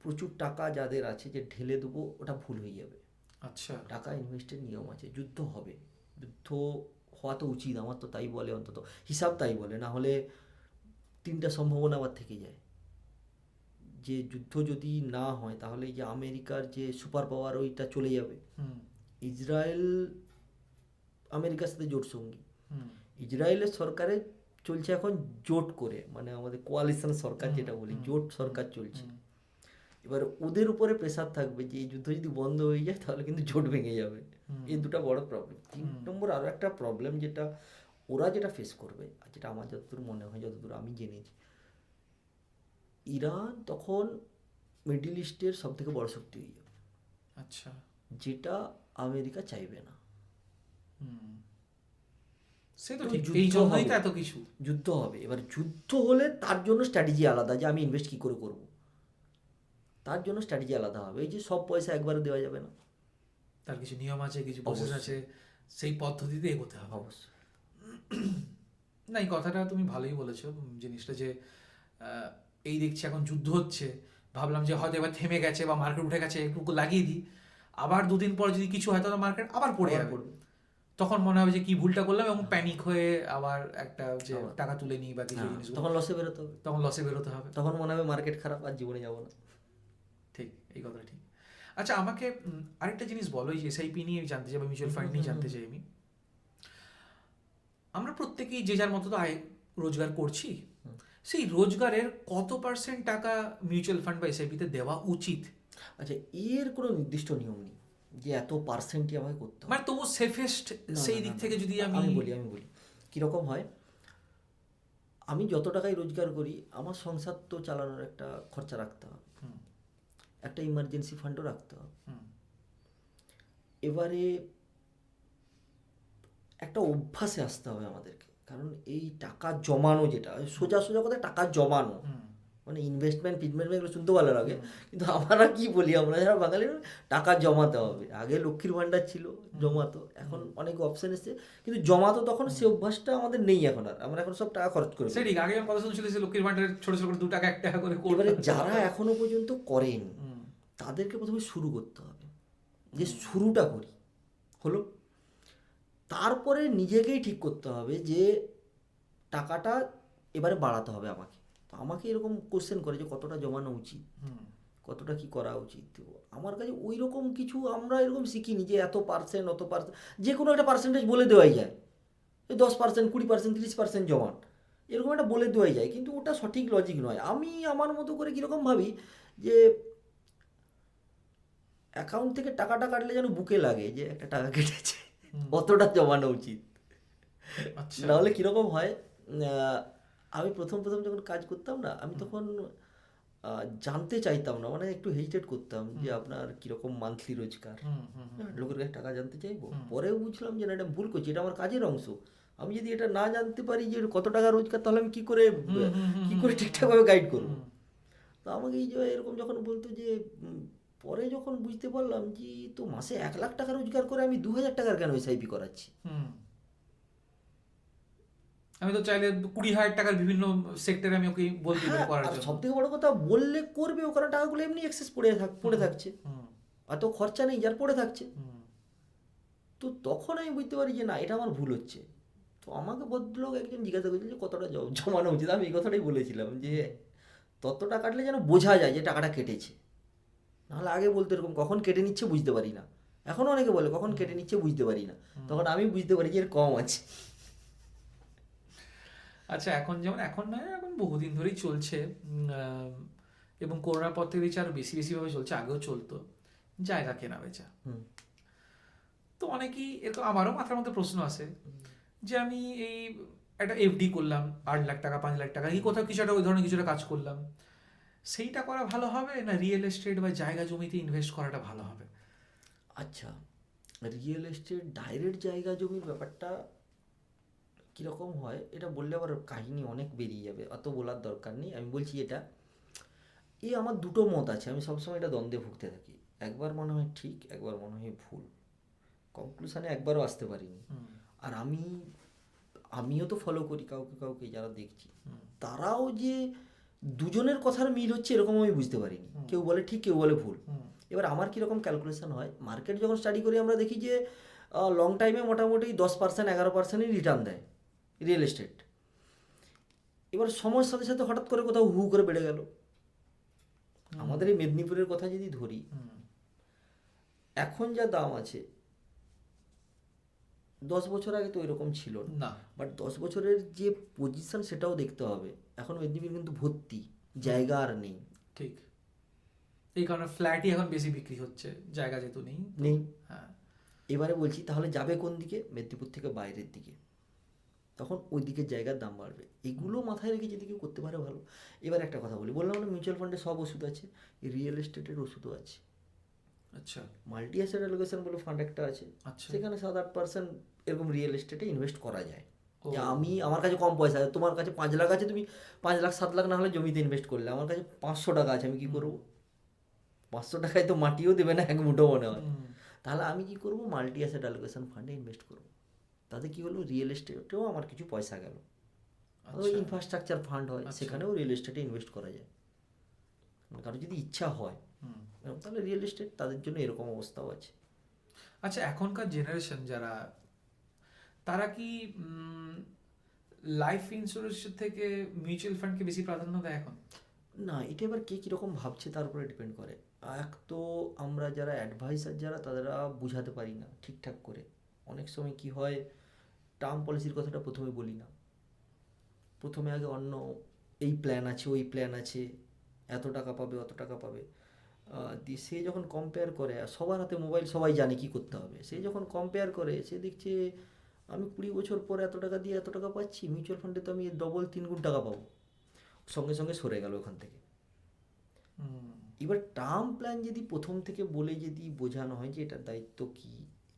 প্রচুর টাকা যাদের আছে যে ঢেলে দেবো, ওটা ভুল হয়ে যাবে। আচ্ছা। টাকা ইনভেস্টের নিয়ম আছে, যুদ্ধ হবে, যুদ্ধ হওয়া তো উচিত, আমার তো তাই বলে, অন্তত হিসাব তাই বলে। না হলে তিনটা সম্ভাবনা আবার থেকে যায়, যে যুদ্ধ যদি না হয় তাহলে এই যে আমেরিকার যে সুপার পাওয়ার ওইটা চলে যাবে। হুম ইসরায়েল আমেরিকার সাথে জোট সঙ্গী, হুম ইসরায়েলের সরকারে চলছে এখন জোট করে, মানে আমাদের কোয়ালিশন সরকার হুম, যেটা বলি, হুম, জোট সরকার চলছে। হুম, এবার ওদের উপরে প্রেসার থাকবে যে এই যুদ্ধ যদি বন্ধ হয়ে যায় তাহলে কিন্তু জোট ভেঙে যাবে। হুম, এই দুটো বড় প্রবলেম। তিন হুম, নম্বর আরও একটা প্রবলেম যেটা ওরা যেটা ফেস করবে, আর যেটা আমার যতদূর মনে হয়, যতদূর আমি জেনেছি, ইরান তখন মিডল ইস্টের সব থেকে বড় শক্তি হয়ে যাবে, আচ্ছা। যেটা আমেরিকা চাইবে না। হুম, সে তো তো ঠিক, এই যুদ্ধ জন্যই হবে, তো এত কিছু। যুদ্ধ হবে। এবার যুদ্ধ হলে তার জন্য স্ট্র্যাটেজি আলাদা, যে আমি ইনভেস্ট কী করে করব, তার জন্য স্ট্র্যাটেজি আলাদা হবে। এই যে সব পয়সা একবারে দেওয়া যাবে না, তার কিছু নিয়ম আছে, কিছু প্রসেস অবশ্যই। আছে, সেই পদ্ধতিতে এগোতে হবে। অবশ্যই। না, এই কথাটা তুমি ভালোই বলেছো। জিনিসটা যে আহ, এই দেখছি এখন যুদ্ধ হচ্ছে, ভাবলাম যে হয়তো এবার থেমে গেছে বা মার্কেট উঠে গেছে, একটু লাগিয়ে দিই, আবার দুদিন পর যদি কিছু হয় তাহলে মার্কেট আবার পড়ে আবার যাবে। পড়বে। তখন মনে হবে যে কি ভুলটা করলাম, এবং হ্যাঁ, প্যানিক হয়ে আবার একটা যে আবার। টাকা তুলে নিই বা কিছু হ্যাঁ, জিনিসগুলো, তখন লসে বেরোতে হবে, তখন লসে বেরোতে হবে। তখন মনে হবে মার্কেট খারাপ, আর জীবনে যাবো না। ঠিক, এই কথাটা ঠিক। আচ্ছা, আমাকে আরেকটা জিনিস বলো, এই এসআইপি নিয়ে জানতে চাই বা মিউচুয়াল ফান্ড নিয়ে জানতে চাই আমি। আমরা প্রত্যেকেই যে যার মতো তো আয় রোজগার করছি, সেই রোজগারের কত পার্সেন্ট টাকা মিউচুয়াল ফান্ড বা এসআইপিতে দেওয়া উচিত? আচ্ছা, এর কোনো নির্দিষ্ট নিয়ম নেই যে এত পার্সেন্টই আমাকে করতে হবে। মানে তবু সেফেস্ট না, সেই না, না, দিক না, থেকে যদি না, আমি আমি বলি কীরকম হয়। আমি যত টাকাই রোজগার করি, আমার সংসার তো চালানোর একটা খরচা রাখতে হবে, হুম, একটা ইমার্জেন্সি ফান্ডও রাখতে হবে। হুম, এবারে একটা অভ্যাসে আসতে হবে আমাদেরকে, কারণ এই টাকা জমানো, যেটা সোজা সোজা কথা, টাকা জমানো, হুম, মানে ইনভেস্টমেন্ট ফিনভেস্টমেন্ট এগুলো শুনতে ভালো লাগে, হুম, কিন্তু আমরা কি বলি, আমরা যারা বাঙালি, টাকা জমাতে হবে। আগে লক্ষ্মীর ভাণ্ডার ছিল, জমাতো, এখন অনেক অপশন এসছে, কিন্তু জমাতো তখন সে অভ্যাসটা আমাদের নেই এখন আর, আমরা এখন সব টাকা খরচ করে সে ফেলি। ঠিক। আগে আমি কথা শুনছিল যে লক্ষ্মীর ভান্ডারের ছোট ছোট করে 2 টাকা 1 টাকা করে এবারে করতাম। যারা এখনো পর্যন্ত করেন, হুম, তাদেরকে প্রথমে শুরু করতে হবে, যে শুরুটা করি, হলো। তারপরে নিজেকেই ঠিক করতে হবে যে টাকাটা এবারে বাড়াতে হবে আমাকে। তো আমাকে এরকম কোশ্চেন করে যে কতটা জমানো উচিত, হুম, কতটা কি করা উচিত। তো আমার কাছে ওই রকম কিছু আমরা এরকম শিখিনি যে এত পার্সেন্ট, অত পার্সেন্ট, যে কোনো একটা পার্সেন্টেজ বলে দেওয়াই যায়, এই 10%, 20%, 30% জমান, এরকম একটা বলে দেওয়াই যায়, কিন্তু ওটা সঠিক লজিক নয়। আমি আমার মতো করে কীরকম ভাবি, যে অ্যাকাউন্ট থেকে টাকাটা কাটলে যেন বুকে লাগে যে একটা টাকা কেটেছে, হুম, অতটা জমানো উচিত। আচ্ছা, নাহলে কীরকম হয়, আমি প্রথম প্রথম যখন কাজ করতাম না, আমি হুম, তখন জানতে চাইতাম না, মানে একটু হেজিটেট করতাম যে হুম, আপনার কীরকম মান্থলি রোজগার। হুম, হুম, হুম, হ্যাঁ, লোকের কাছে টাকা জানতে চাইবো, হুম, পরে বুঝলাম যে না, এটা ভুল করছি, এটা আমার কাজের অংশ। আমি যদি এটা না জানতে পারি যে কত টাকা রোজগার, তাহলে আমি হুম, হুম, হুম, কী হুম, করে হুম, ঠিকঠাকভাবে গাইড করবো। হুম, তো আমাকে এই যে এরকম যখন বলতো যে পরে যখন বুঝতে পারলাম যে তো মাসে 1 লাখ টাকা রোজগার করে আমি 2,000 টাকার কেন এসআইপি করাচ্ছি। হুম। আমি তো চাইলে 20,000 টাকার বিভিন্ন সেক্টরে আমি ওকে বলতেই পারি হ্যাঁ, করার আর জন্য। সব থেকে বড় কথা, বললে করবে ও, কারণ টাকাগুলো এমনি এক্সেস পড়ে হুম, থাকছে, হুম, অত খরচা নেই যার, পড়ে থাকছে। হুম, তো তখন আমি বুঝতে পারি যে না, এটা আমার ভুল হচ্ছে। তো আমাকে ভদ্রলোক একজন জিজ্ঞাসা করেছিল যে কতটা জমানো উচিত, আমি এই কথাটাই বলেছিলাম যে ততটা কাটলে যেন বোঝা যায় যে টাকাটা কেটেছে। নাহলে আগে বলতো এরকম কখন কেটে নিচ্ছে বুঝতে পারি না, এখনও অনেকে বলে কখন কেটে নিচ্ছে বুঝতে পারি না, তখন আমি বুঝতে পারি যে এর কম আছে। আচ্ছা, এখন যেমন, এখন নয়, এখন বহুদিন ধরেই চলছে, এবং করোনার পর থেকে দেখছি আরো বেশি বেশি ভাবে চলছে, আগেও চলতো, জায়গা কেনা বেচা। হুম, তো অনেকেই এরকম, আমারও মাথার মধ্যে প্রশ্ন আসে যে আমি এই একটা এফডি করলাম 8 লাখ টাকা, 5 লাখ টাকা, এই কোথাও কিছু একটা ওই ধরনের কিছু একটা কাজ করলাম, সেইটা করা ভালো হবে না রিয়েল এস্টেট বা জায়গা জমিতে ইনভেস্ট করাটা ভালো হবে? আচ্ছা, রিয়েল এস্টেট ডাইরেক্ট জায়গা জমির ব্যাপারটা কীরকম হয়, এটা বললে আবার কাহিনী অনেক বেরিয়ে যাবে, অত বলার দরকার নেই। আমি বলছি এটা, এই আমার দুটো মত আছে, আমি সবসময় এটা দ্বন্দ্বে ভুগতে থাকি। একবার মনে হয় ঠিক, একবার মনে হয় ভুল, কনক্লুশনে একবারও আসতে পারিনি। আর আমিও তো ফলো করি কাউকে কাউকে যারা দেখছি, তারাও যে দুজনের কথার মিল হচ্ছে এরকম আমি বুঝতে পারিনি। কেউ বলে ঠিক, কেউ বলে ভুল। এবার আমার কীরকম ক্যালকুলেশন হয়, মার্কেট যখন স্টাডি করি আমরা দেখি যে লং টাইমে মোটামুটি 10% 11%ই রিটার্ন দেয় রিয়েল এস্টেট। এবার সময়ের সাথে সাথে হঠাৎ করে কোথাও হু করে বেড়ে গেল। আমাদের এই মেদিনীপুরের কথা যদি ধরি, এখন যা দাম আছে 10 বছর আগে তো এরকম ছিল না। বাট 10 বছরের যে পজিশন সেটাও দেখতে হবে। এখন মেদিনীপুর কিন্তু ভর্তি, জায়গা আর নেই। ঠিক, এই কারণে ফ্ল্যাটই এখন বেশি বিক্রি হচ্ছে, জায়গা যেহেতু নেই। হ্যাঁ, এবারে বলছি তাহলে যাবে কোন দিকে? মেদিনীপুর থেকে বাইরের দিকে, তখন ওই দিকের জায়গার দাম বাড়বে। এগুলো মাথায় রেখে যদি কেউ করতে পারে ভালো। এবার একটা কথা বলি, বললাম না মিউচুয়াল ফান্ডে সব ওষুধ আছে, রিয়েল এস্টেটের ওষুধও আছে। আচ্ছা, মাল্টি অ্যাসেট অ্যালোকেশন বলে ফান্ড একটা আছে, আচ্ছা, সেখানে 7-8% এরকম রিয়েল এস্টেটে ইনভেস্ট করা যায়। ও। যে আমার কাছে কম পয়সা আছে, তোমার কাছে 5 লাখ আছে, তুমি 5 লাখ 7 লাখ না হলে জমিতে ইনভেস্ট করলে, আমার কাছে 500 টাকা আছে, আমি কি করবো? 500 টাকায় তো মাটিও দেবে না এক মুঠো মনে হয়। তাহলে আমি কি করব? মাল্টি অ্যাসেট অ্যালোকেশন ফান্ডে ইনভেস্ট করব। তাতে কি হলো, রিয়েল এস্টেটেও আমার কিছু পয়সা গেল। ইনফ্রাস্ট্রাকচার ফান্ড হয়, সেখানেও রিয়েল এস্টেটে ইনভেস্ট করা যায়। কারো যদি ইচ্ছা হয় তাহলে রিয়েল এস্টেট, তাদের জন্য এরকম অবস্থাও আছে। আচ্ছা, এখনকার জেনারেশন যারা, তারা কি লাইফ ইন্স্যুরেন্সের থেকে মিউচুয়াল ফান্ডকে বেশি প্রাধান্য দেয় এখন? না, এটা এবার কে কীরকম ভাবছে তার উপরে ডিপেন্ড করে। এক তো আমরা যারা অ্যাডভাইসার যারা, তারা বুঝাতে পারি না ঠিকঠাক করে। অনেক সময় কি হয়, টার্ম পলিসির কথাটা প্রথমে বলি না, প্রথমে আগে অন্য এই প্ল্যান আছে, ওই প্ল্যান আছে, এত টাকা পাবে, অত টাকা পাবে, দিয়ে সে যখন কম্পেয়ার করে, সবার হাতে মোবাইল, সবাই জানে কি করতে হবে, সে যখন কম্পেয়ার করে সে দেখছে আমি 20 বছর পর এত টাকা দিয়ে এত টাকা পাচ্ছি, মিউচুয়াল ফান্ডে তো আমি ডবল 3 গুণ টাকা পাবো, সঙ্গে সঙ্গে সরে গেল ওখান থেকে। এবার টার্ম প্ল্যান যদি প্রথম থেকে বলে যদি বোঝানো হয় যে এটার দায়িত্ব কী,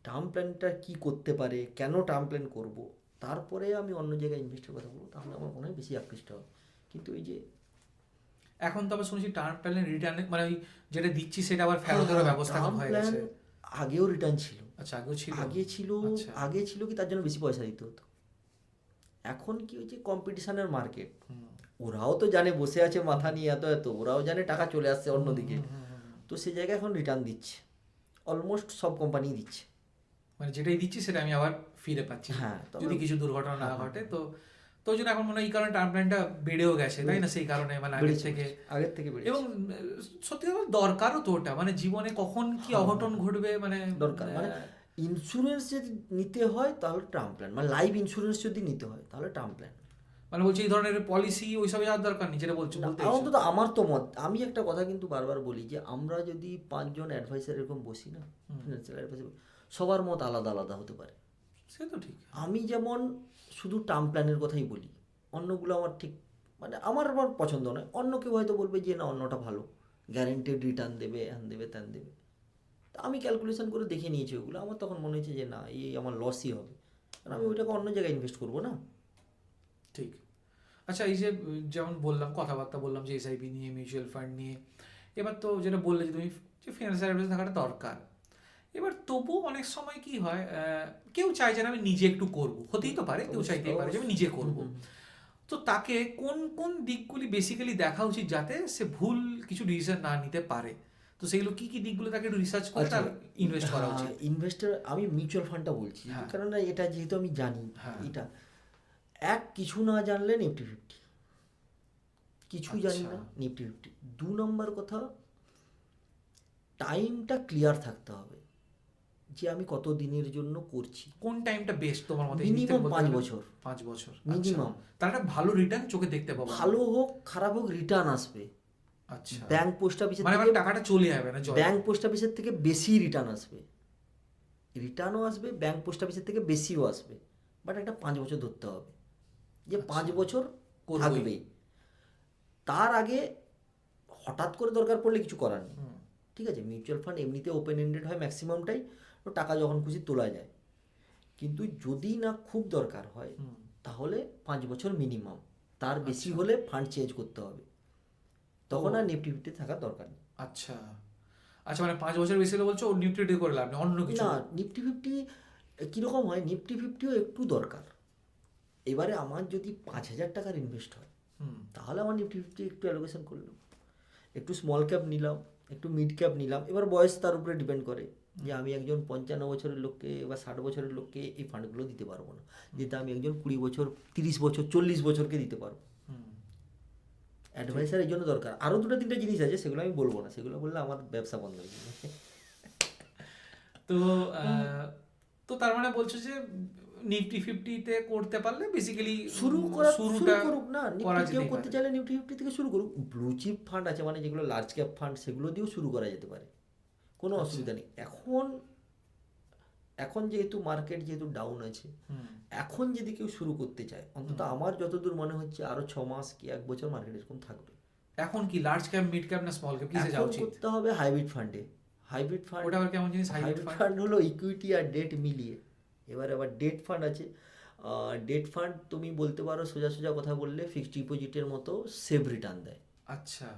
টার্ম প্ল্যানটা কী করতে পারে, কেন টার্ম প্ল্যান করব, তারপরে আমি অন্য জায়গায় ইনভেস্টের কথা বলবো, তাহলে আমার মনে হয় বেশি আকৃষ্ট হবে। কিন্তু এই যে এখন তো আবার শুনছি টার্ম প্ল্যান রিটার্ন, মানে ওই যেটা দিচ্ছি সেটা আবার ফেরতের ব্যবস্থা এখন হয়ে গেছে। আগেও রিটার্ন ছিল। আচ্ছা, আগেও ছিল। আগে ছিল কি তার জন্য বেশি পয়সা দিতে হতো। এখন কি হয়েছে, কম্পিটিশনের মার্কেট, ওরাও তো জানে বসে আছে মাথা নিয়ে এত এত, ওরাও জানে টাকা চলে আসছে অন্যদিকে, তো সে জায়গায় এখন রিটার্ন দিচ্ছে, অলমোস্ট সব কোম্পানি দিচ্ছে। মানে যেটাই দিচ্ছি সেটা আমি আবার ফিরে পাচ্ছি, হ্যাঁ, যদি কিছু দুর্ঘটনা না ঘটে। তো তো ওই জন্য এখন মনে হয় এই কারণে টার্ম প্ল্যানটা বেড়েও গেছে, তাই না? সেই কারণে মানে আগের থেকে বেড়েছে। এবং সত্যি কথা দরকারও তো ওটা, মানে জীবনে কখন কি অঘটন ঘটবে, মানে দরকার। মানে ইন্স্যুরেন্স যদি নিতে হয় তাহলে টার্ম প্ল্যান, মানে লাইফ ইন্স্যুরেন্স যদি নিতে হয় তাহলে টার্ম প্ল্যান। মানে বলছি এই ধরনের পলিসি ওইসব যাওয়ার দরকার নেই, যেটা বলতে অন্তত আমার তো মত। আমি একটা কথা কিন্তু বারবার বলি যে আমরা যদি 5 জন অ্যাডভাইসার এরকম বসি না, ফিনান্সিয়াল অ্যাডভাইসার, সবার মত আলাদা আলাদা হতে পারে। সে তো ঠিক। আমি যেমন শুধু টার্ম প্ল্যানের কথাই বলি, অন্যগুলো আমার ঠিক, মানে আমার পছন্দ নয়। অন্য কেউ হয়তো বলবে যে না অন্যটা ভালো, গ্যারেন্টেড রিটার্ন দেবে, হ্যান দেবে, ত্যান দেবে। তা আমি ক্যালকুলেশন করে দেখে নিয়েছি ওগুলো, আমার তখন মনে হয়েছে যে না, এই আমার লসই হবে, কারণ আমি ওইটাকে অন্য জায়গায় ইনভেস্ট করবো না। ঠিক। আচ্ছা, এই যে যেমন বললাম, কথাবার্তা বললাম যে এসআইপি নিয়ে, মিউচুয়াল ফান্ড নিয়ে, এবার তো যেটা বললে যে তুমি যে ফিনান্সিয়াল অ্যাডভাইস থাকাটা দরকার, এবার তবু অনেক সময় কি হয়, কেউ চায় যে আমি নিজে একটু করব, হতেই তো পারে, কেউ চাইতেই পারে যে আমি নিজে করব। তো তাকে কোন কোন দিকগুলি বেসিক্যালি দেখা উচিত যাতে সে ভুল কিছু ডিসিশন না নিতে পারে? তো সেগুলো কি কি দিকগুলো তাকে একটু রিসার্চ করে তার ইনভেস্ট করা উচিত? ইনভেস্টার, আমি মিউচুয়াল ফান্ডটা বলছি, কারণ এটা যেহেতু আমি জানি, এটা কিছু না জানলে নিফটি 50, কিছু জানি না নিফটি 50। 2 নম্বর কথা, টাইমটা ক্লিয়ার থাকতে হবে যে আমি কত দিনের জন্য করছি। কোন টাইমটা বেস্ট তোমার মতে? মিনিমাম 5 বছর। 5 বছর মিনিমাম। তার একটা ভালো রিটার্ন চোখে দেখতে পাবো, ভালো হোক খারাপ হোক রিটার্ন আসবে। আচ্ছা, ব্যাংক পোস্ট অফিসের মানে থেকে টাকাটা চলে যাবে না, ব্যাংক পোস্ট অফিসের থেকে বেশি রিটার্ন আসবে, রিটার্নও আসবে, ব্যাংক পোস্ট অফিসের থেকে বেশিও আসবে। বাট একটা 5 বছর ধরতে হবে যে 5 বছর থাকবেই। তার আগে হঠাৎ করে দরকার পড়লে কিছু করার নেই, ঠিক আছে? মিউচুয়াল ফান্ড এমনিতে ওপেন এন্ডেড হয় ম্যাক্সিমামটাই, তো টাকা যখন খুশি তোলা যায়। কিন্তু যদি না খুব দরকার হয় তাহলে 5 বছর মিনিমাম, তার বেশি হলে ফান্ড চেঞ্জ করতে হবে। তখন ও। আর নিফটি ফিফটি থাকার দরকার নেই। আচ্ছা আচ্ছা, মানে 5 বছর বেশি হলে বলছো ও নিউট্রিটি করে লাভ নেই, অন্য কিছু। না, নিফটি ফিফটি কীরকম হয়, নিফটি ফিফটিও একটু দরকার। এবারে আমার যদি 5,000 টাকার ইনভেস্ট হয়, হুম তাহলে আমার নিফটি ফিফটি একটু অ্যালোকেশন করলাম, একটু স্মল ক্যাপ নিলাম, একটু মিড ক্যাপ নিলাম। এবার বয়স তার উপরে ডিপেন্ড করে, যে আমি একজন 55 বছরের লোককে বা 60 বছরের লোককে এই ফান্ডগুলো দিতে পারবো না, যেটা আমি একজন 20 বছর, 30 বছর, 40 বছরকে দিতে পারবো। হুম। অ্যাডভাইসার এই জন্য দরকার। আরও দুটো তিনটে জিনিস আছে, সেগুলো আমি বলবো না, সেগুলো বললে আমার ব্যবসা বন্ধ হয়ে যাবে। তো তো তার মানে বলছো যে নিফটি ফিফটিতে করতে পারলে বেসিক্যালি শুরু শুরুটা করুক না, করা নিফটি কেউ যেতেই করতে পারে। চাইলে নিফটি ফিফটি থেকে শুরু করুক। ব্লু চিপ ফান্ড আছে, মানে যেগুলো লার্জ ক্যাপ ফান্ড, সেগুলো দিয়েও শুরু করা যেতে পারে, কোনো আচ্ছা। অসুবিধা নেই। এখন এখন যেহেতু মার্কেট যেহেতু ডাউন আছে, হুম। এখন যদি কেউ শুরু করতে চায়, অন্তত আমার যতদূর মনে হচ্ছে আরও 6 মাস কি 1 বছর মার্কেট এরকম থাকবে। এখন কি লার্জ ক্যাপ, মিড ক্যাপ না স্মল ক্যাপ, কিসে যাওয়া এখন উচিত? করতে হবে হাইব্রিড ফান্ডে। হাইব্রিড ফান্ড, ওটা আবার কেমন জিনিস হাইব্রিড হাইব্রিড ফান্ড? ফান্ড হলো ইকুইটি আর ডেট মিলিয়ে। এবার আবার ডেট ফান্ড আছে। ডেট ফান্ড তুমি বলতে পারো, সোজা সোজা কথা বললে, ফিক্সড ডিপোজিটের মতো সেভ রিটার্ন দেয়। আচ্ছা।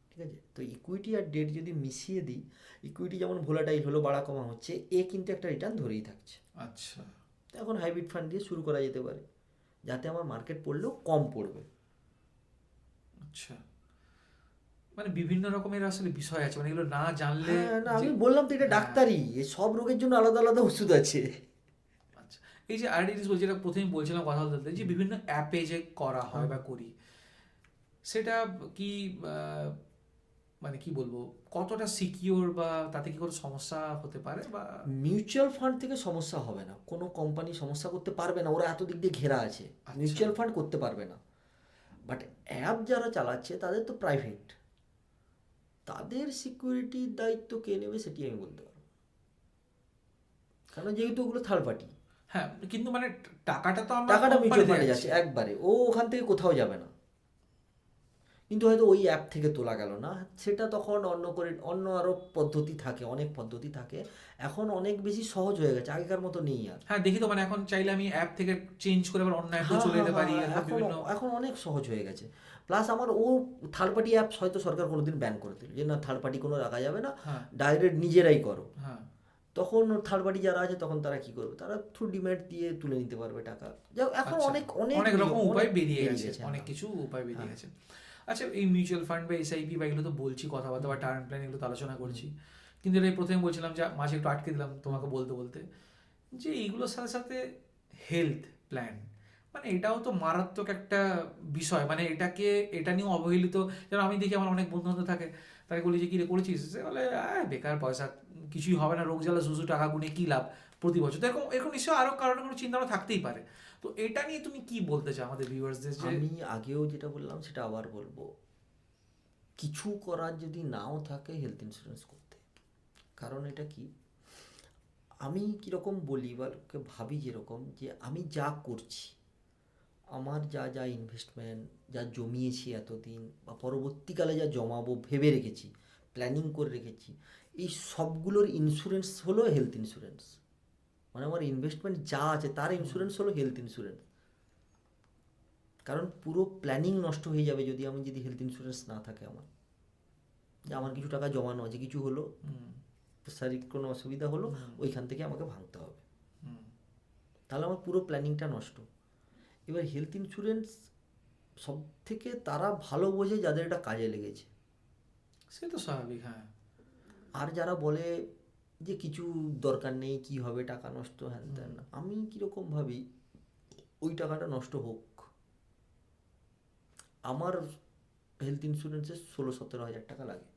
ঠিক আছে, তো ইকুইটি আর ডেট যদি মিশিয়ে দিই, ইকুইটি যেমন ভোলাটাইল হলো, বাড়া কমা হচ্ছে, এ কিন্তু একটা রিটার্ন ধরেই থাকছে। আচ্ছা। তো এখন হাইব্রিড ফান্ড দিয়ে শুরু করা যেতে পারে, যাতে আমার মার্কেট পড়লেও কম পড়বে। আচ্ছা, মানে বিভিন্ন রকমের আসলে বিষয় আছে, মানে এগুলো না জানলে হ্যাঁ, না, যে। আমি বললাম তো এটা হ্যাঁ। ডাক্তারি, এ সব রোগের জন্য আলাদা আলাদা ওষুধ আছে। আচ্ছা, এই যে আরেকটা জিনিস বলছি, যেটা প্রথমে বলছিলাম কথা বলতে, যে বিভিন্ন অ্যাপে যে করা হয় বা করি, সেটা কি মানে কি বলবো, কতটা সিকিওর, বা তাতে কি কোনো সমস্যা হতে পারে বা? মিউচুয়াল ফান্ড থেকে সমস্যা হবে না, কোনো কোম্পানি সমস্যা করতে পারবে না, ওরা এত দিক দিয়ে ঘেরা আছে। আচ্ছা। মিউচুয়াল ফান্ড করতে পারবে না। বাট অ্যাপ যারা চালাচ্ছে তাদের তো প্রাইভেট, তাদের সিকিউরিটির দায়িত্ব কে নেবে সেটি আমি বলতে পারবো, কারণ যেহেতু ওগুলো থার্ড পার্টি। হ্যাঁ, কিন্তু মানে টাকাটা তো আমরা টাকাটা মিউচুয়াল কোম্পানিতে ফান্ডে যাচ্ছে। যাচ্ছে একবারে, ও ওখান থেকে কোথাও যাবে না। কিন্তু হয়তো ওই অ্যাপ থেকে তোলা গেল না, সেটা তখন অন্য করে, অন্য আরও পদ্ধতি থাকে, অনেক পদ্ধতি থাকে। এখন অনেক বেশি সহজ হয়ে গেছে, আগেকার মতো নেই আর। হ্যাঁ দেখি তো, মানে এখন চাইলে আমি অ্যাপ থেকে চেঞ্জ করে আবার অন্য অ্যাপেও হ্যাঁ, চলে হ্যাঁ, যেতে পারি, হ্যাঁ, এরকম এখন বিভিন্ন। এখন অনেক সহজ হয়ে গেছে। প্লাস আমার ও থার্ড পার্টি অ্যাপস হয়তো সরকার কোনোদিন ব্যান করে দিল, যে না, থার্ড পার্টি কোনো রাখা যাবে না, হ্যাঁ। ডাইরেক্ট নিজেরাই করো। হ্যাঁ। তখন থার্ড পার্টি যারা আছে, তখন তারা কি করবে, তারা থ্রু ডিম্যাট দিয়ে তুলে নিতে পারবে টাকা। যাও, এখন আচ্ছা, অনেক অনেক অনেক রকম নিয়ম, উপায় অনেক বেরিয়ে গেছে, হ্যাঁ। অনেক কিছু উপায় বেরিয়ে গেছে। আচ্ছা, এই মিউচুয়াল ফান্ড বা এসআইপি বা এগুলো তো বলছি কথাবার্তা, বা টার্ম প্ল্যান, এগুলো তো আলোচনা করছি, কিন্তু এটা প্রথমে বলছিলাম যে মাঝে একটু আটকে দিলাম তোমাকে বলতে বলতে, যে এইগুলোর সাথে সাথে হেলথ প্ল্যান, মানে এটাও তো মারাত্মক একটা বিষয়, মানে এটাকে, এটা নিয়েও অবহেলিত। যেন আমি দেখি আমার অনেক বন্ধু বান্ধব থাকে, তাকে বলি যে কী রে করেছিস, সে বলে বেকার পয়সা, কিছুই হবে না, রোগ জ্বালা শুধু টাকা গুনে কী লাভ প্রতি বছর। তো এরকম এরকম নিশ্চয়ই আরও কারোর কোনো চিন্তা ভাবনা থাকতেই পারে। তো এটা নিয়ে তুমি কি বলতে চাও আমাদের ভিউয়ার্সদের, যে? আমি আগেও যেটা বললাম সেটা আবার বলবো, কিছু করার যদি নাও থাকে, হেলথ ইন্স্যুরেন্স করতে। কারণ এটা কি, আমি কীরকম বলি বা লোককে ভাবি, যেরকম যে আমি যা করছি, আমার যা যা ইনভেস্টমেন্ট, যা জমিয়েছি এতদিন, বা পরবর্তীকালে যা জমাবো ভেবে রেখেছি, প্ল্যানিং করে রেখেছি, এই সবগুলোর ইন্স্যুরেন্স হলো হেলথ ইন্স্যুরেন্স। মানে আমার ইনভেস্টমেন্ট যা আছে তার ইন্স্যুরেন্স হলো হেলথ ইন্স্যুরেন্স। কারণ পুরো প্ল্যানিং নষ্ট হয়ে যাবে যদি হেলথ ইন্স্যুরেন্স না থাকে আমার। যে আমার কিছু টাকা জমানো আছে, কিছু হলো, শারীরিক কোনো অসুবিধা হলো, ওইখান থেকে আমাকে ভাঙতে হবে, তাহলে আমার পুরো প্ল্যানিংটা নষ্ট। এবার হেলথ ইন্স্যুরেন্স সব থেকে তারা ভালো বোঝে যাদের এটা কাজে লেগেছে। সে তো স্বাভাবিক, হ্যাঁ। আর যারা বলে যে কিছু দরকার নেই, কি হবে, টাকা নষ্ট, হ্যান ত্যান, আমি কীরকম ভাবি, ওই টাকাটা নষ্ট হোক। আমার হেলথ ইন্স্যুরেন্সে 16-17 হাজার টাকা লাগে,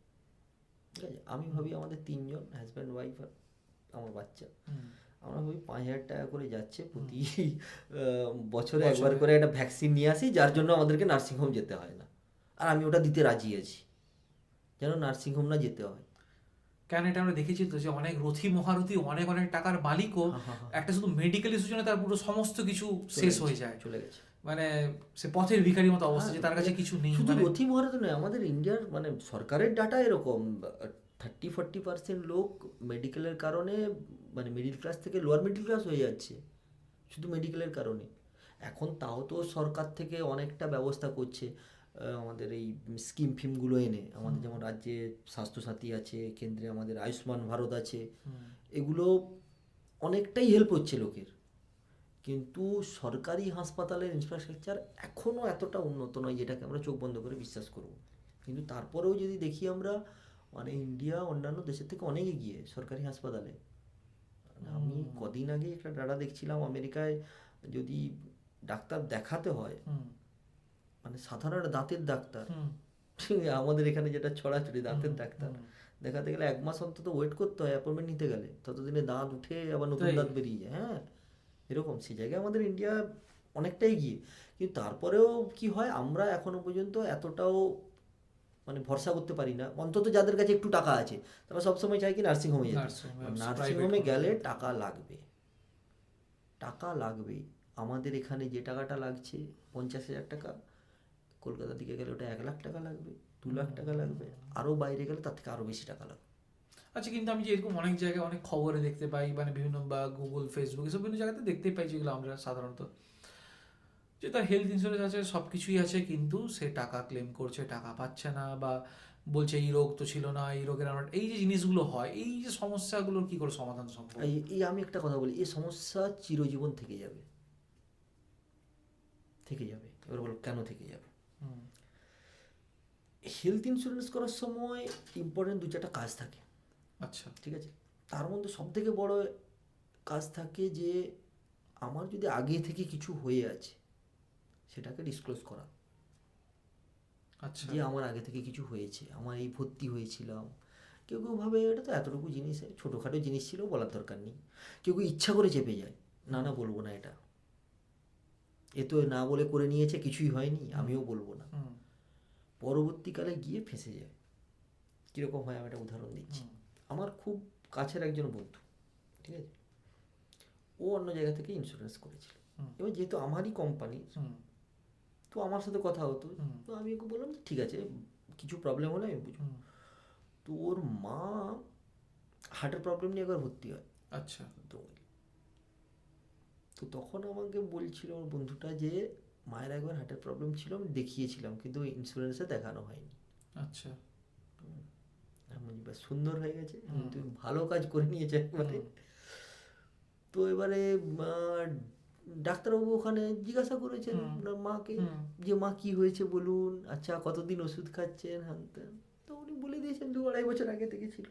ঠিক আছে। আমি ভাবি আমাদের 3জন, হাজব্যান্ড ওয়াইফ আর আমার বাচ্চা, আমরা ভাবি 5,000 টাকা করে যাচ্ছে প্রতি বছরে একবার করে একটা ভ্যাকসিন নিয়ে আসি, যার জন্য আমাদেরকে নার্সিংহোম যেতে হয় না। আর আমি ওটা দিতে রাজি আছি, যেন নার্সিংহোম না যেতে হয়। কেন, এটা আমরা দেখেছি তো, যে অনেক রথী মহারথী, অনেক অনেক টাকার মালিকও একটা শুধু মেডিকেল ইস্যুর জন্য তার পুরো সমস্ত কিছু শেষ হয়ে যায়, চলে গেছে। মানে সে পথের ভিখারির মতো অবস্থা, যে তার কাছে কিছু নেই। শুধু মানে রথী মহারথী নয়, আমাদের ইন্ডিয়ার মানে সরকারের ডাটা এরকম, 30-40% লোক মেডিকেলের কারণে, মানে মিডিল ক্লাস থেকে লোয়ার মিডিল ক্লাস হয়ে যাচ্ছে শুধু মেডিকেলের কারণে। এখন তাও তো সরকার থেকে অনেকটা ব্যবস্থা করছে, আমাদের এই স্কিম ফিমগুলো এনে আমাদের যেমন রাজ্যে স্বাস্থ্যসাথী আছে, কেন্দ্রে আমাদের আয়ুষ্মান ভারত আছে, এগুলো অনেকটাই হেল্প হচ্ছে লোকের। কিন্তু সরকারি হাসপাতালের ইনফ্রাস্ট্রাকচার এখনও এতটা উন্নত নয় যেটাকে আমরা চোখ বন্ধ করে বিশ্বাস করব। কিন্তু তারপরেও যদি দেখি আমরা, মানে ইন্ডিয়া অন্যান্য দেশের থেকে অনেক এগিয়ে সরকারি হাসপাতালে। মানে আমি কদিন আগে একটা ডাটা দেখছিলাম, আমেরিকায় যদি ডাক্তার দেখাতে হয়, মানে সাধারণ দাঁতের ডাক্তার, আমাদের এখানে যেটা ছড়াছড়ি দাঁতের ডাক্তার, দেখাতে গেলে 1 মাস অন্তত ওয়েট করতে হয় অ্যাপয়েন্টমেন্ট নিতে গেলে, ততদিনে দাঁত উঠে আবার নতুন দাঁত বেরিয়ে যায়। হ্যাঁ, এরকম সেই জায়গায় আমাদের ইন্ডিয়া অনেকটাই এগিয়ে। কিন্তু তারপরেও কি হয়, আমরা এখনো পর্যন্ত এতটাও মানে ভরসা করতে পারি না। অন্তত যাদের কাছে একটু টাকা আছে তারা সবসময় চায় কি নার্সিংহোমে যেতে। নার্সিংহোমে গেলে টাকা লাগবে, টাকা লাগবেই। আমাদের এখানে যে টাকাটা লাগছে 50,000 টাকা, কলকাতা দিকে গেলে ওটা 1 লাখ টাকা লাগবে, 2 লাখ টাকা লাগবে, আরও বাইরে গেলে তার থেকে আরও বেশি টাকা লাগবে। আচ্ছা, কিন্তু আমি যে এরকম অনেক জায়গায় অনেক খবরে দেখতে পাই, মানে বিভিন্ন বা গুগল, ফেসবুক এসব বিভিন্ন জায়গাতে দেখতেই পাই, যেগুলো আমরা সাধারণত, যে তার হেলথ ইন্স্যুরেন্স আছে, সব কিছুই আছে, কিন্তু সে টাকা ক্লেম করছে, টাকা পাচ্ছে না, বা বলছে এই রোগ তো ছিল না, এই রোগের আমরা, এই যে জিনিসগুলো হয়, এই যে সমস্যাগুলোর কি করে সমাধান সম্ভব? এই আমি একটা কথা বলি, এই সমস্যা চিরজীবন থেকে যাবে, থেকে যাবে। এবার বলো কেন থেকে যাবে? হেলথ ইন্স্যুরেন্স করার সময় ইম্পর্টেন্ট 2-4টা কাজ থাকে। আচ্ছা, ঠিক আছে, তার মধ্যে সব থেকে বড় কাজ থাকে যে আমার যদি আগে থেকে কিছু হয়ে আছে সেটাকে ডিসক্লোজ করা। আচ্ছা, যে আমার আগে থেকে কিছু হয়েছে, আমার এই ভর্তি হয়েছিলাম, কেউ কেউ ভাবে এটা তো এতটুকু জিনিস, ছোটোখাটো জিনিস ছিল, বলার দরকার নেই। কেউ কেউ ইচ্ছা করে চেপে যায়, না না বলবো না, এটা এ তো না বলে করে নিয়েছে, কিছুই হয়নি, আমিও বলবো না। পরবর্তীকালে গিয়ে ফেঁসে যায়। কীরকম হয় আমি একটা উদাহরণ দিচ্ছি। আমার খুব কাছের একজন বন্ধু, ঠিক আছে, ও অন্য জায়গা থেকে ইন্স্যুরেন্স করেছিল। এবার যেহেতু আমারই কোম্পানি, তো আমার সাথে কথা হতো, তো আমি ওকে বললাম ঠিক আছে, কিছু প্রবলেম হলে আমি বুঝবো। তো ওর মা হার্টের প্রবলেম নিয়ে একবার ভর্তি হয়। আচ্ছা, তো তখন আমাকে বলছিল আমার বন্ধুটা যে মায়ের একবার হার্টের প্রবলেম ছিল, আমি দেখিয়েছিলাম, কিন্তু ইন্স্যুরেন্সে দেখানো হয়নি। আচ্ছা, সুন্দর হয়ে গেছে, তুমি ভালো কাজ করে নিয়েছে একবারে। তো এবারে ডাক্তারবাবু ওখানে জিজ্ঞাসা করেছেন ওনার মাকে যে মা কি হয়েছে বলুন, আচ্ছা কতদিন ওষুধ খাচ্ছেন, হ্যান ত্যান। তো উনি বলে দিয়েছেন 2-2.5 বছর আগে থেকে ছিল।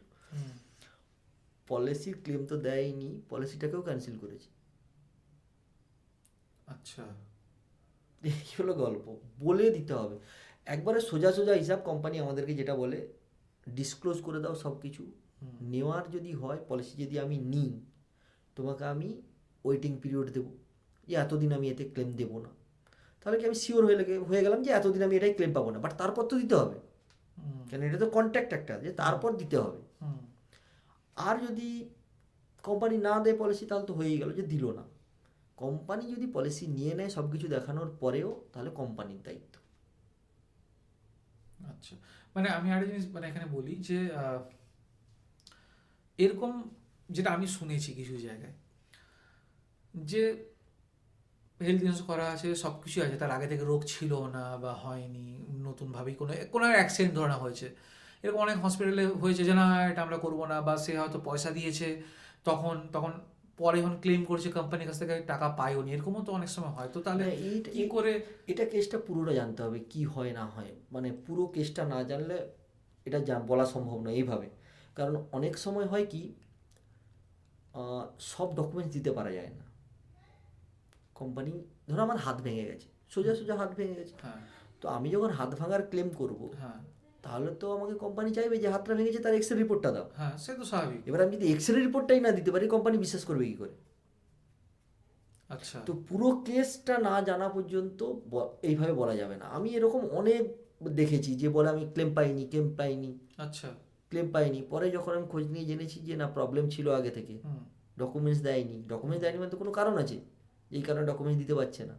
পলিসির ক্লেম তো দেয়নি, পলিসিটাকেও ক্যান্সেল করেছে। আচ্ছা, এই হলো গল্প। বলে দিতে হবে একবারে সোজা সোজা হিসাব। কোম্পানি আমাদেরকে যেটা বলে, ডিসক্লোজ করে দাও সব কিছু। নেওয়ার যদি হয়, পলিসি যদি আমি নিই, তোমাকে আমি ওয়েটিং পিরিয়ড দেবো, যে এতদিন আমি এতে ক্লেম দেবো না। তাহলে কি আমি শিওর হয়ে গেলাম যে এতদিন আমি এটাই ক্লেম পাবো না, বাট তারপর তো দিতে হবে, কেন এটা তো কন্ট্যাক্ট একটা, যে তারপর দিতে হবে। আর যদি কোম্পানি না দেয় পলিসি, তাহলে তো হয়েই গেল যে দিল না। কোম্পানি যদি পলিসি নিয়ে নেয় সব কিছু দেখানোর পরেও, তাহলে কোম্পানির দায়িত্ব। আচ্ছা, মানে আমি আরেকটা জিনিস মানে এখানে বলি যে এরকম যেটা আমি শুনেছি কিছু জায়গায়, যে হেলথ ইন্স্যুরেন্স করা আছে, সব কিছু আছে, তার আগে থেকে রোগ ছিল না বা হয়নি, নতুনভাবেই কোনো অ্যাক্সিডেন্ট ধরা হয়েছে, এরকম অনেক হসপিটালে হয়েছে যে না এটা আমরা করবো না, বা সে হয়তো পয়সা দিয়েছে, তখন তখন পরে যখন ক্লেম করছে কোম্পানির কাছ থেকে টাকা পায়ওনি, এরকমও তো অনেক সময় হয়। তো তাহলে কি করে এটা কেসটা পুরোটা জানতে হবে, কি হয় না হয়, মানে পুরো কেসটা না জানলে এটা বলা সম্ভব নয় এইভাবে। কারণ অনেক সময় হয় কি, সব ডকুমেন্টস দিতে পারা যায় না। কোম্পানি, ধরো আমার হাত ভেঙে গেছে, সোজা সোজা হাত ভেঙে গেছে, তো আমি যখন হাত ভাঙার ক্লেম করব, তাহলে তো আমাকে কোম্পানি চাইবে যে হাতটা ভেঙেছে তার এক্সরে রিপোর্টটা দাও। হ্যাঁ, সে তো স্বাভাবিক। এবার আমি যদি এক্সরে রিপোর্টটাই না দিতে পারি, কোম্পানি বিশ্বাস করবে কি করে? আচ্ছা, তো পুরো কেসটা না জানা পর্যন্ত এইভাবে বলা যাবে না। আমি এরকম অনেক দেখেছি যে বলে আমি ক্লেম পাইনি। আচ্ছা, ক্লেম পাইনি, পরে যখন আমি খোঁজ নিয়ে জেনেছি যে না, প্রবলেম ছিল আগে থেকে, ডকুমেন্টস দেয়নি মানে তো কোনো কারণ আছে, এই কারণে ডকুমেন্টস দিতে পারছে না।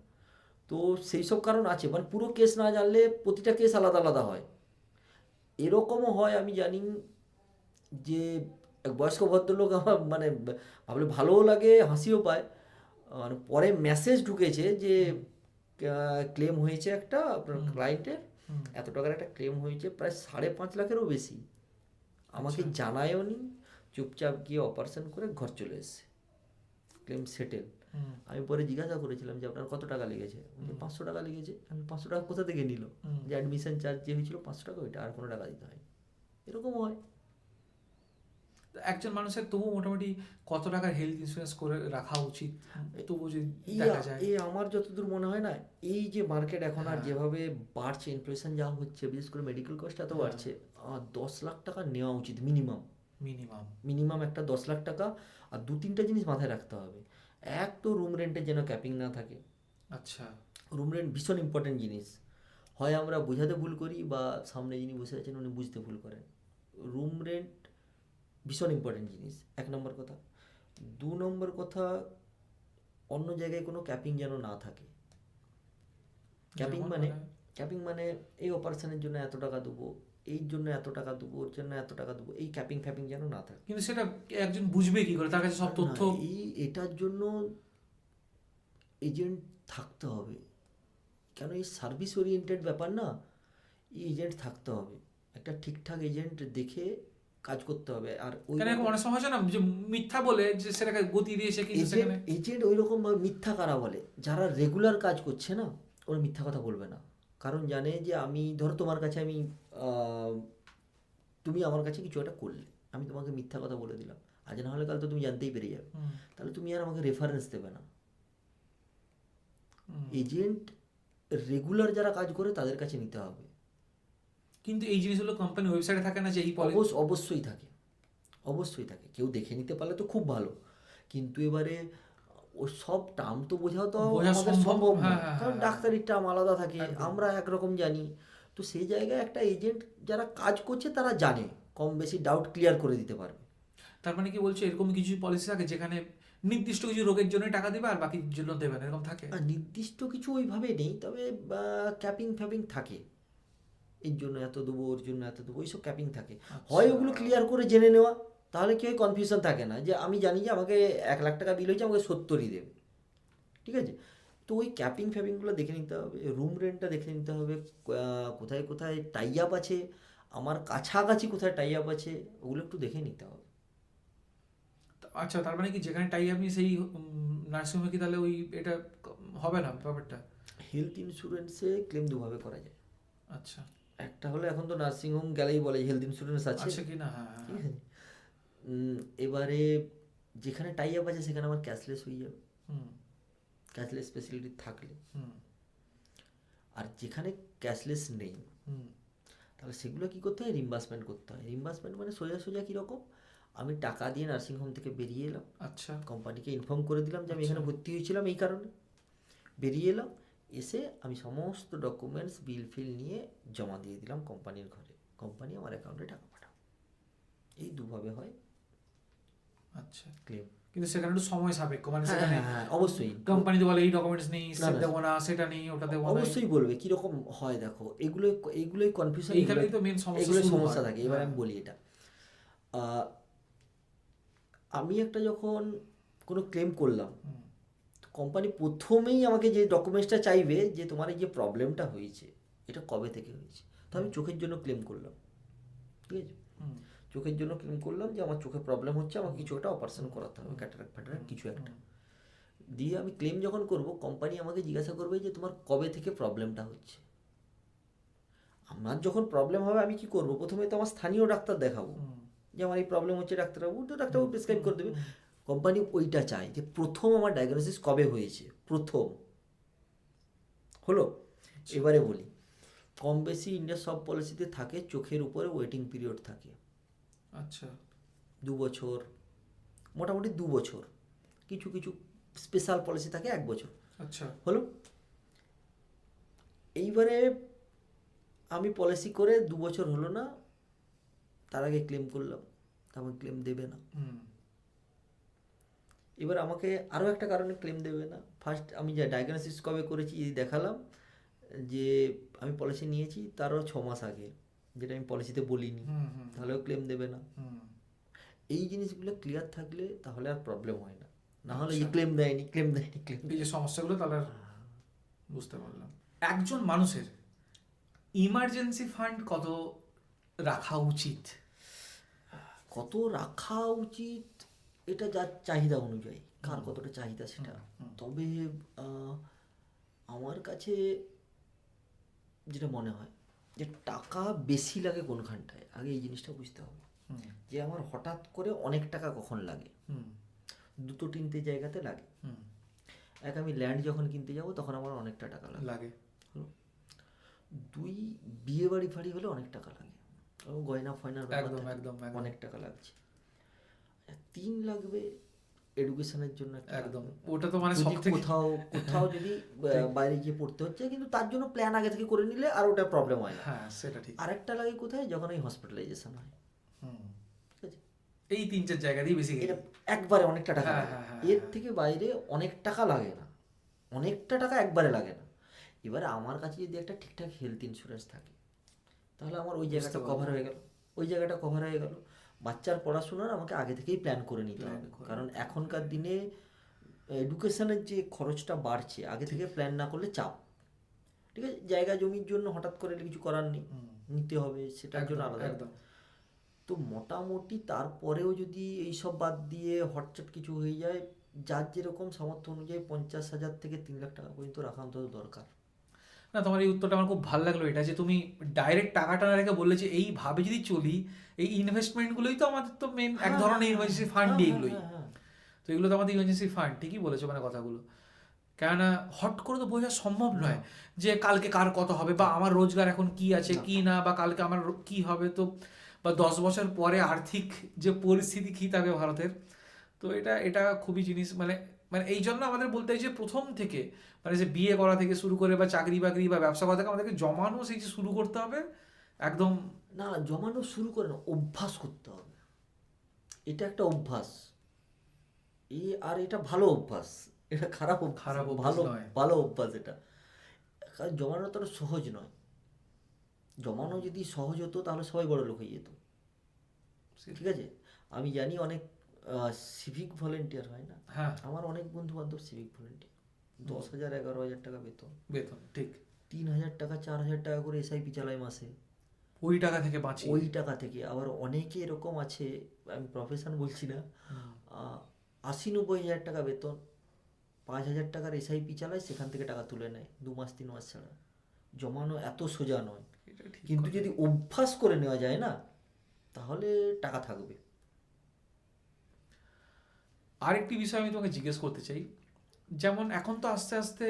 তো সেই সব কারণ আছে, মানে পুরো কেস না জানলে প্রতিটা কেস আলাদা আলাদা হয়। এরকমও হয় আমি জানি, যে এক বয়স্ক ভদ্রলোক, আমার মানে ভাবলে ভালোও লাগে, হাসিও পায়, মানে পরে মেসেজ ঢুকেছে যে ক্লেম হয়েছে একটা আপনার ক্লায়েন্টের, হুম। এত টাকার একটা ক্লেম হয়েছে, প্রায় 5.5 লাখেরও বেশি। আমাকে আচ্ছা। জানায়ও নি, চুপচাপ গিয়ে অপারেশন করে ঘর চলে এসেছে, ক্লেম সেটেল। হুম। আমি পরে জিজ্ঞাসা করেছিলাম যে আপনার কত টাকা লেগেছে, বলছে 500 টাকা লেগেছে। আমি 500 টাকা কোথা থেকে নিল? হুম। যে অ্যাডমিশন চার্জ যে হয়েছিল 500 টাকা, ওইটা আর কোনো টাকা দিতে হয়। এরকম হয়। তো একজন মানুষের তবু মোটামুটি কত টাকার হেলথ ইন্স্যুরেন্স করে রাখা উচিত তবু যদি এই দেখা যায়? এই আমার যতদূর মনে হয় না, এই যে মার্কেট এখন আর হ্যাঁ। যেভাবে বাড়ছে, ইনফ্লেশন যা হচ্ছে, বিশেষ করে মেডিকেল কস্ট এত হ্যাঁ। বাড়ছে, 10 লাখ টাকা নেওয়া উচিত মিনিমাম। মিনিমাম। মিনিমাম একটা 10 লাখ টাকা। আর 2-3টা জিনিস মাথায় রাখতে হবে। এক তো রুম রেন্টের যেন ক্যাপিং না থাকে। আচ্ছা। রুম রেন্ট ভীষণ ইম্পর্টেন্ট জিনিস। হয় আমরা বোঝাতে ভুল করি বা সামনে যিনি বসে আছেন উনি বুঝতে ভুল করেন। রুম রেন্ট ভীষণ ইম্পর্টেন্ট জিনিস, 1 নম্বর কথা। 2 নম্বর কথা, অন্য জায়গায় কোনো ক্যাপিং যেন না থাকে। ক্যাপিং যেমন মানে ক্যাপিং মানে এই অপারেশনের জন্য এত টাকা দেবো, এই জন্য এত টাকা দেবো, ওর জন্য এত টাকা দেবো, এই ক্যাপিং ফ্যাপিং যেন না থাকে। কিন্তু সেটা একজন বুঝবে কি করে? তার কাছে সব না, তথ্য। এটার জন্য এজেন্ট থাকতে হবে। কেন, এই সার্ভিস ওরিয়েন্টেড ব্যাপার না, এই এজেন্ট থাকতে হবে। একটা ঠিকঠাক এজেন্ট দেখে কাজ করতে হবে। আর ওই কেন এরকম অনেক সময় হয় না যে মিথ্যা বলে যে সেটাকে গতি দিয়েছে কিন্তু এজেন্ট সেখানে। এজেন্ট ওই রকম মিথ্যা কারা বলে, যারা রেগুলার কাজ করছে না, ওরা মিথ্যা কথা বলবে না। কারণ জানে যে আমি ধরো তোমার কাছে আমি তুমি আমার কাছে কিছু একটা করলে, আমি তোমাকে মিথ্যা কথা বলে দিলাম, আজ না হলে কাল তো তুমি জানতেই পেরে যাবে। হুম। তাহলে তুমি আর আমাকে রেফারেন্স দেবে না। হুম। এজেন্ট রেগুলার যারা কাজ করে তাদের কাছে নিতে হবে। কিন্তু এই জিনিসগুলো কোম্পানি ওয়েবসাইটে থাকে না যে এই পলিসি। অবশ্যই থাকে, অবশ্যই থাকে। কেউ দেখে নিতে পারলে তো খুব ভালো, কিন্তু এবারে ও সব টার্ম তো বোঝাও তো বোঝা আমাদের সম্ভব? সম্ভব না। হ্যাঁ, হ্যাঁ, কারণ হ্যাঁ। ডাক্তারির টার্ম আলাদা থাকে, একদম। আমরা একরকম জানি। তো সেই জায়গায় একটা এজেন্ট যারা কাজ করছে তারা জানে, কম বেশি ডাউট ক্লিয়ার করে দিতে পারবে। তার মানে কি বলছো এরকম কিছু পলিসি থাকে যেখানে নির্দিষ্ট কিছু রোগের জন্য টাকা দেবে আর বাকির জন্য দেবে না, এরকম থাকে? আর নির্দিষ্ট কিছু ওইভাবে নেই, তবে ক্যাপিং ফ্যাপিং থাকে। এর জন্য এত দেবো, ওর জন্য এত দেবো, ওইসব ক্যাপিং থাকে। হয় আচ্ছা। ওগুলো ক্লিয়ার করে জেনে নেওয়া, তাহলে কি হয়, কনফিউশন থাকে না যে আমি জানি যে আমাকে 1 লাখ টাকা বিল হয়েছে, আমাকে 70ই দেবে। ঠিক আছে, তো ওই ক্যাপিং ফ্যাপিংগুলো দেখে নিতে হবে। রুম রেন্টটা দেখে নিতে হবে, কোথায় কোথায় টাই আপ আছে, আমার কাছাকাছি কোথায় টাই আপ আছে, ওগুলো একটু দেখে নিতে হবে। আচ্ছা, তার মানে কি যেখানে টাই আপনি সেই নার্সিংহোমে কি তাহলে ওই এটা হবে না ব্যাপারটা? হেলথ ইন্স্যুরেন্সে ক্লেম দুভাবে করা যায়। আচ্ছা। একটা হলো, এখন তো নার্সিংহোম গেলেই বলে হেলথ ইন্স্যুরেন্স আছে। আছে কি না? হ্যাঁ, ঠিক হ্যাঁ। আছে, এবারে যেখানে টাই আপ আছে সেখানে আমার ক্যাশলেস হয়ে যাবে, হুম। ক্যাশলেস ফেসিলিটি থাকলে। হুম। আর যেখানে ক্যাশলেস নেই, হুম। তাহলে সেগুলো কী করতে হয়, রিম্বার্সমেন্ট করতে হয়। রিম্বার্সমেন্ট মানে সোজা সোজা কীরকম, আমি টাকা দিয়ে নার্সিংহোম থেকে বেরিয়ে এলাম, আচ্ছা। কোম্পানিকে ইনফর্ম করে দিলাম যে আমি আচ্ছা। এখানে ভর্তি হয়েছিলাম এই কারণে, বেরিয়ে এলাম, এসে আমি সমস্ত ডকুমেন্টস বিল ফিল নিয়ে জমা দিয়ে দিলাম কোম্পানির ঘরে, কোম্পানি আমার অ্যাকাউন্টে টাকা পাঠাও। এই দুভাবে হয় আচ্ছা। ক্লেম। কিন্তু সেখানে একটু সময় সাপেক্ষ, মানে হ্যাঁ সেখানে হ্যাঁ হ্যাঁ, অবশ্যই। কোম্পানি তো বলে এই ডকুমেন্টস নেই, না, না, দেবো না, সেটা নেই, ওটা দেবো না। অবশ্যই বলবে কীরকম হয়। দেখো, এগুলোই কনফিউশন, এইখানেই তো মেন সমস্যা এগুলোই শুরু সমস্যা হয়। থাকে। এবার হ্যাঁ। আমি বলি এটা, আমি একটা যখন কোনো ক্লেম করলাম, হুম। কোম্পানি প্রথমেই আমাকে যে ডকুমেন্টসটা চাইবে যে তোমার এই যে প্রবলেমটা হয়েছে এটা কবে থেকে হয়েছে। তো আমি চোখের জন্য ক্লেম করলাম, ঠিক আছে, হুম। চোখের জন্য ক্লেম করলাম যে আমার চোখে প্রবলেম হচ্ছে, আমাকে কিছু একটা অপারেশন করাতে হবে, ক্যাটারাক্ট ফ্যাটারাক্ট কিছু একটা। দিয়ে আমি ক্লেম যখন করব, কোম্পানি আমাকে জিজ্ঞাসা করবে যে তোমার কবে থেকে প্রবলেমটা হচ্ছে। আমার যখন প্রবলেম হবে আমি কি করব, প্রথমে তো আমার স্থানীয় ডাক্তার দেখাবো যে আমার এই প্রবলেম হচ্ছে, ডাক্তারবাবু তো ডাক্তারবাবু প্রেসক্রাইব করে দেবে। কোম্পানি ওইটা চায় যে প্রথম আমার ডায়াগনোসিস কবে হয়েছে, প্রথম হলো। এবারে বলি, কম বেশি ইন্ডিয়ার সব পলিসিতে থাকে চোখের উপরে ওয়েটিং পিরিয়ড থাকে। আচ্ছা। 2 বছর, মোটামুটি 2 বছর, কিছু কিছু স্পেশাল পলিসি থাকে 1 বছর। আচ্ছা। হলো, এইবারে আমি পলিসি করে 2 বছর হলো না, তার আগে ক্লেম করলাম, আমার ক্লেম দেবে না। হুম। এবার আমাকে আরও একটা কারণে ক্লেম দেবে না। ফার্স্ট আমি যা ডায়াগনোসিস কবে করেছি দেখালাম, যে আমি পলিসি নিয়েছি তারও 6 মাস আগে, যেটা আমি পলিসিতে বলিনি, তাহলেও ক্লেম দেবে না। এই জিনিসগুলো ক্লিয়ার থাকলে তাহলে আর প্রবলেম হয় না। না হলে এই ক্লেম দেয়নি, ক্লেম দেয়নি, ক্লেম এই যে সমস্যাগুলো তাহলে আর বুঝতে পারলাম। একজন মানুষের ইমার্জেন্সি ফান্ড কত রাখা উচিত? কত রাখা উচিত এটা যার চাহিদা অনুযায়ী, কার কতটা চাহিদা সেটা। তবে আহ, আমার কাছে যেটা মনে হয় যে টাকা বেশি লাগে কোনখানটায়, আগে এই জিনিসটা বুঝতে হবে হুম, যে আমার হঠাৎ করে অনেক টাকা কখন লাগে। হুম, দুটো তিনটে জায়গাতে লাগে। হুম, এক, আমি ল্যান্ড যখন কিনতে যাব তখন আমার অনেকটা টাকা লাগে। লাগে। হলো। দুই, বিয়ে বাড়ি ফাড়ি হলে অনেক টাকা লাগে, এবং গয়না ফয়নার ব্যাপার একদম থাকে, একদম একদম অনেক টাকা লাগছে। আর তিন লাগবে এডুকেশনের জন্য একটা একদম। লাগবে। ওটা তো মানে যদি সব থেকে কোথাও কোথাও যদি ঠিক। বাইরে গিয়ে পড়তে হচ্ছে, কিন্তু তার জন্য প্ল্যান আগে থেকে করে নিলে আর ওটা প্রবলেম হয় না। হ্যাঁ, সেটা ঠিক। আরেকটা লাগে কোথায়, যখন এই হসপিটালাইজেশন হয়। হুম, ঠিক আছে, এই 3-4 জায়গাতেই বেশি এটা গেছে। একবারে অনেকটা টাকা হ্যাঁ, লাগে, হ্যাঁ, হ্যাঁ, এর হ্যাঁ। থেকে বাইরে অনেক টাকা লাগে না, অনেকটা টাকা একবারে লাগে না। এবারে আমার কাছে যদি একটা ঠিকঠাক হেলথ ইন্স্যুরেন্স থাকে, তাহলে আমার ওই জায়গাটা বুঝতে কভার পারলাম। হয়ে গেল, ওই জায়গাটা কভার হয়ে গেল। বাচ্চার পড়াশোনার আমাকে আগে থেকেই প্ল্যান করে নিতে প্ল্যান হবে, করে কারণ নিতে হবে। এখনকার দিনে এডুকেশনের যে খরচটা বাড়ছে, আগে থেকে প্ল্যান না করলে চাপ। ঠিক আছে, জায়গা জমির জন্য হঠাৎ করে কিছু করার নেই, হুম, নিতে হবে, সেটার জন্য একদম আলাদা। একদম। তো মোটামুটি তারপরেও যদি এইসব বাদ দিয়ে হটচট কিছু হয়ে যায়, যার যেরকম সামর্থ্য অনুযায়ী 50,000 থেকে 3 লাখ টাকা পর্যন্ত রাখা অন্তত দরকার। না, তোমার এই উত্তরটা আমার খুব ভালো লাগলো, এটা যে তুমি ডাইরেক্ট টাকাটা না রেখে বললে যে এইভাবে যদি চলি, এই ইনভেস্টমেন্টগুলোই তো আমাদের তো মেন এক হ্যাঁ, ধরনের হ্যাঁ, হ্যাঁ, ইমার্জেন্সি হ্যাঁ, ফান্ড হ্যাঁ, এগুলোই। হ্যাঁ, হ্যাঁ। তো এগুলো তো আমাদের ইমার্জেন্সি ফান্ড, ঠিকই বলেছো মানে কথাগুলো। কেননা হট করে তো বোঝা সম্ভব না, নয় যে কালকে কার কত হবে, বা আমার রোজগার এখন কি আছে না। কি না, বা কালকে আমার কি হবে, তো বা 10 বছর পরে আর্থিক যে পরিস্থিতি কী থাকবে ভারতের। তো এটা এটা খুবই জিনিস মানে, মানে এই জন্য আমাদের বলতে হয় যে প্রথম থেকে, মানে যে বিয়ে করা থেকে শুরু করে বা চাকরি বাকরি বা ব্যবসা করা থেকে আমাদেরকে জমানো সেই যে শুরু করতে হবে একদম। না, জমানো শুরু করে না, অভ্যাস করতে হবে। এটা একটা অভ্যাস, আর এটা ভালো অভ্যাস, এটা খারাপ অভ্যাস খারাপ না, অভ্যাস ভালো নয়। ভালো অভ্যাস এটা। কারণ জমানো তো সহজ নয়। জমানো যদি সহজ হতো তাহলে সবাই বড় লোক হয়ে যেত। ঠিক আছে, আমি জানি অনেক সিভিক ভলেন্টিয়ার হয় না, হ্যাঁ, আমার অনেক বন্ধু বান্ধব সিভিক ভলেন্টিয়ার, 10,000 11,000 টাকা বেতন, বেতন ঠিক। 3,000 টাকা 4,000 টাকা করে এসআইপি চালায় মাসে। ওই টাকা থেকে বাঁচি। ওই টাকা থেকে আবার অনেকে এরকম আছে, আমি প্রফেশন বলছি না, 80-90 হাজার টাকা বেতন, 5,000 টাকার এসআইপি চালায়, সেখান থেকে টাকা তুলে নেয় 2 মাস 3 মাস ছাড়া। জমানো এত সোজা নয়, এটা ঠিক কিন্তু কথা। যদি অভ্যাস করে নেওয়া যায় না, তাহলে টাকা থাকবে। আরেকটি বিষয় আমি তোমাকে জিজ্ঞেস করতে চাই, যেমন এখন তো আস্তে আস্তে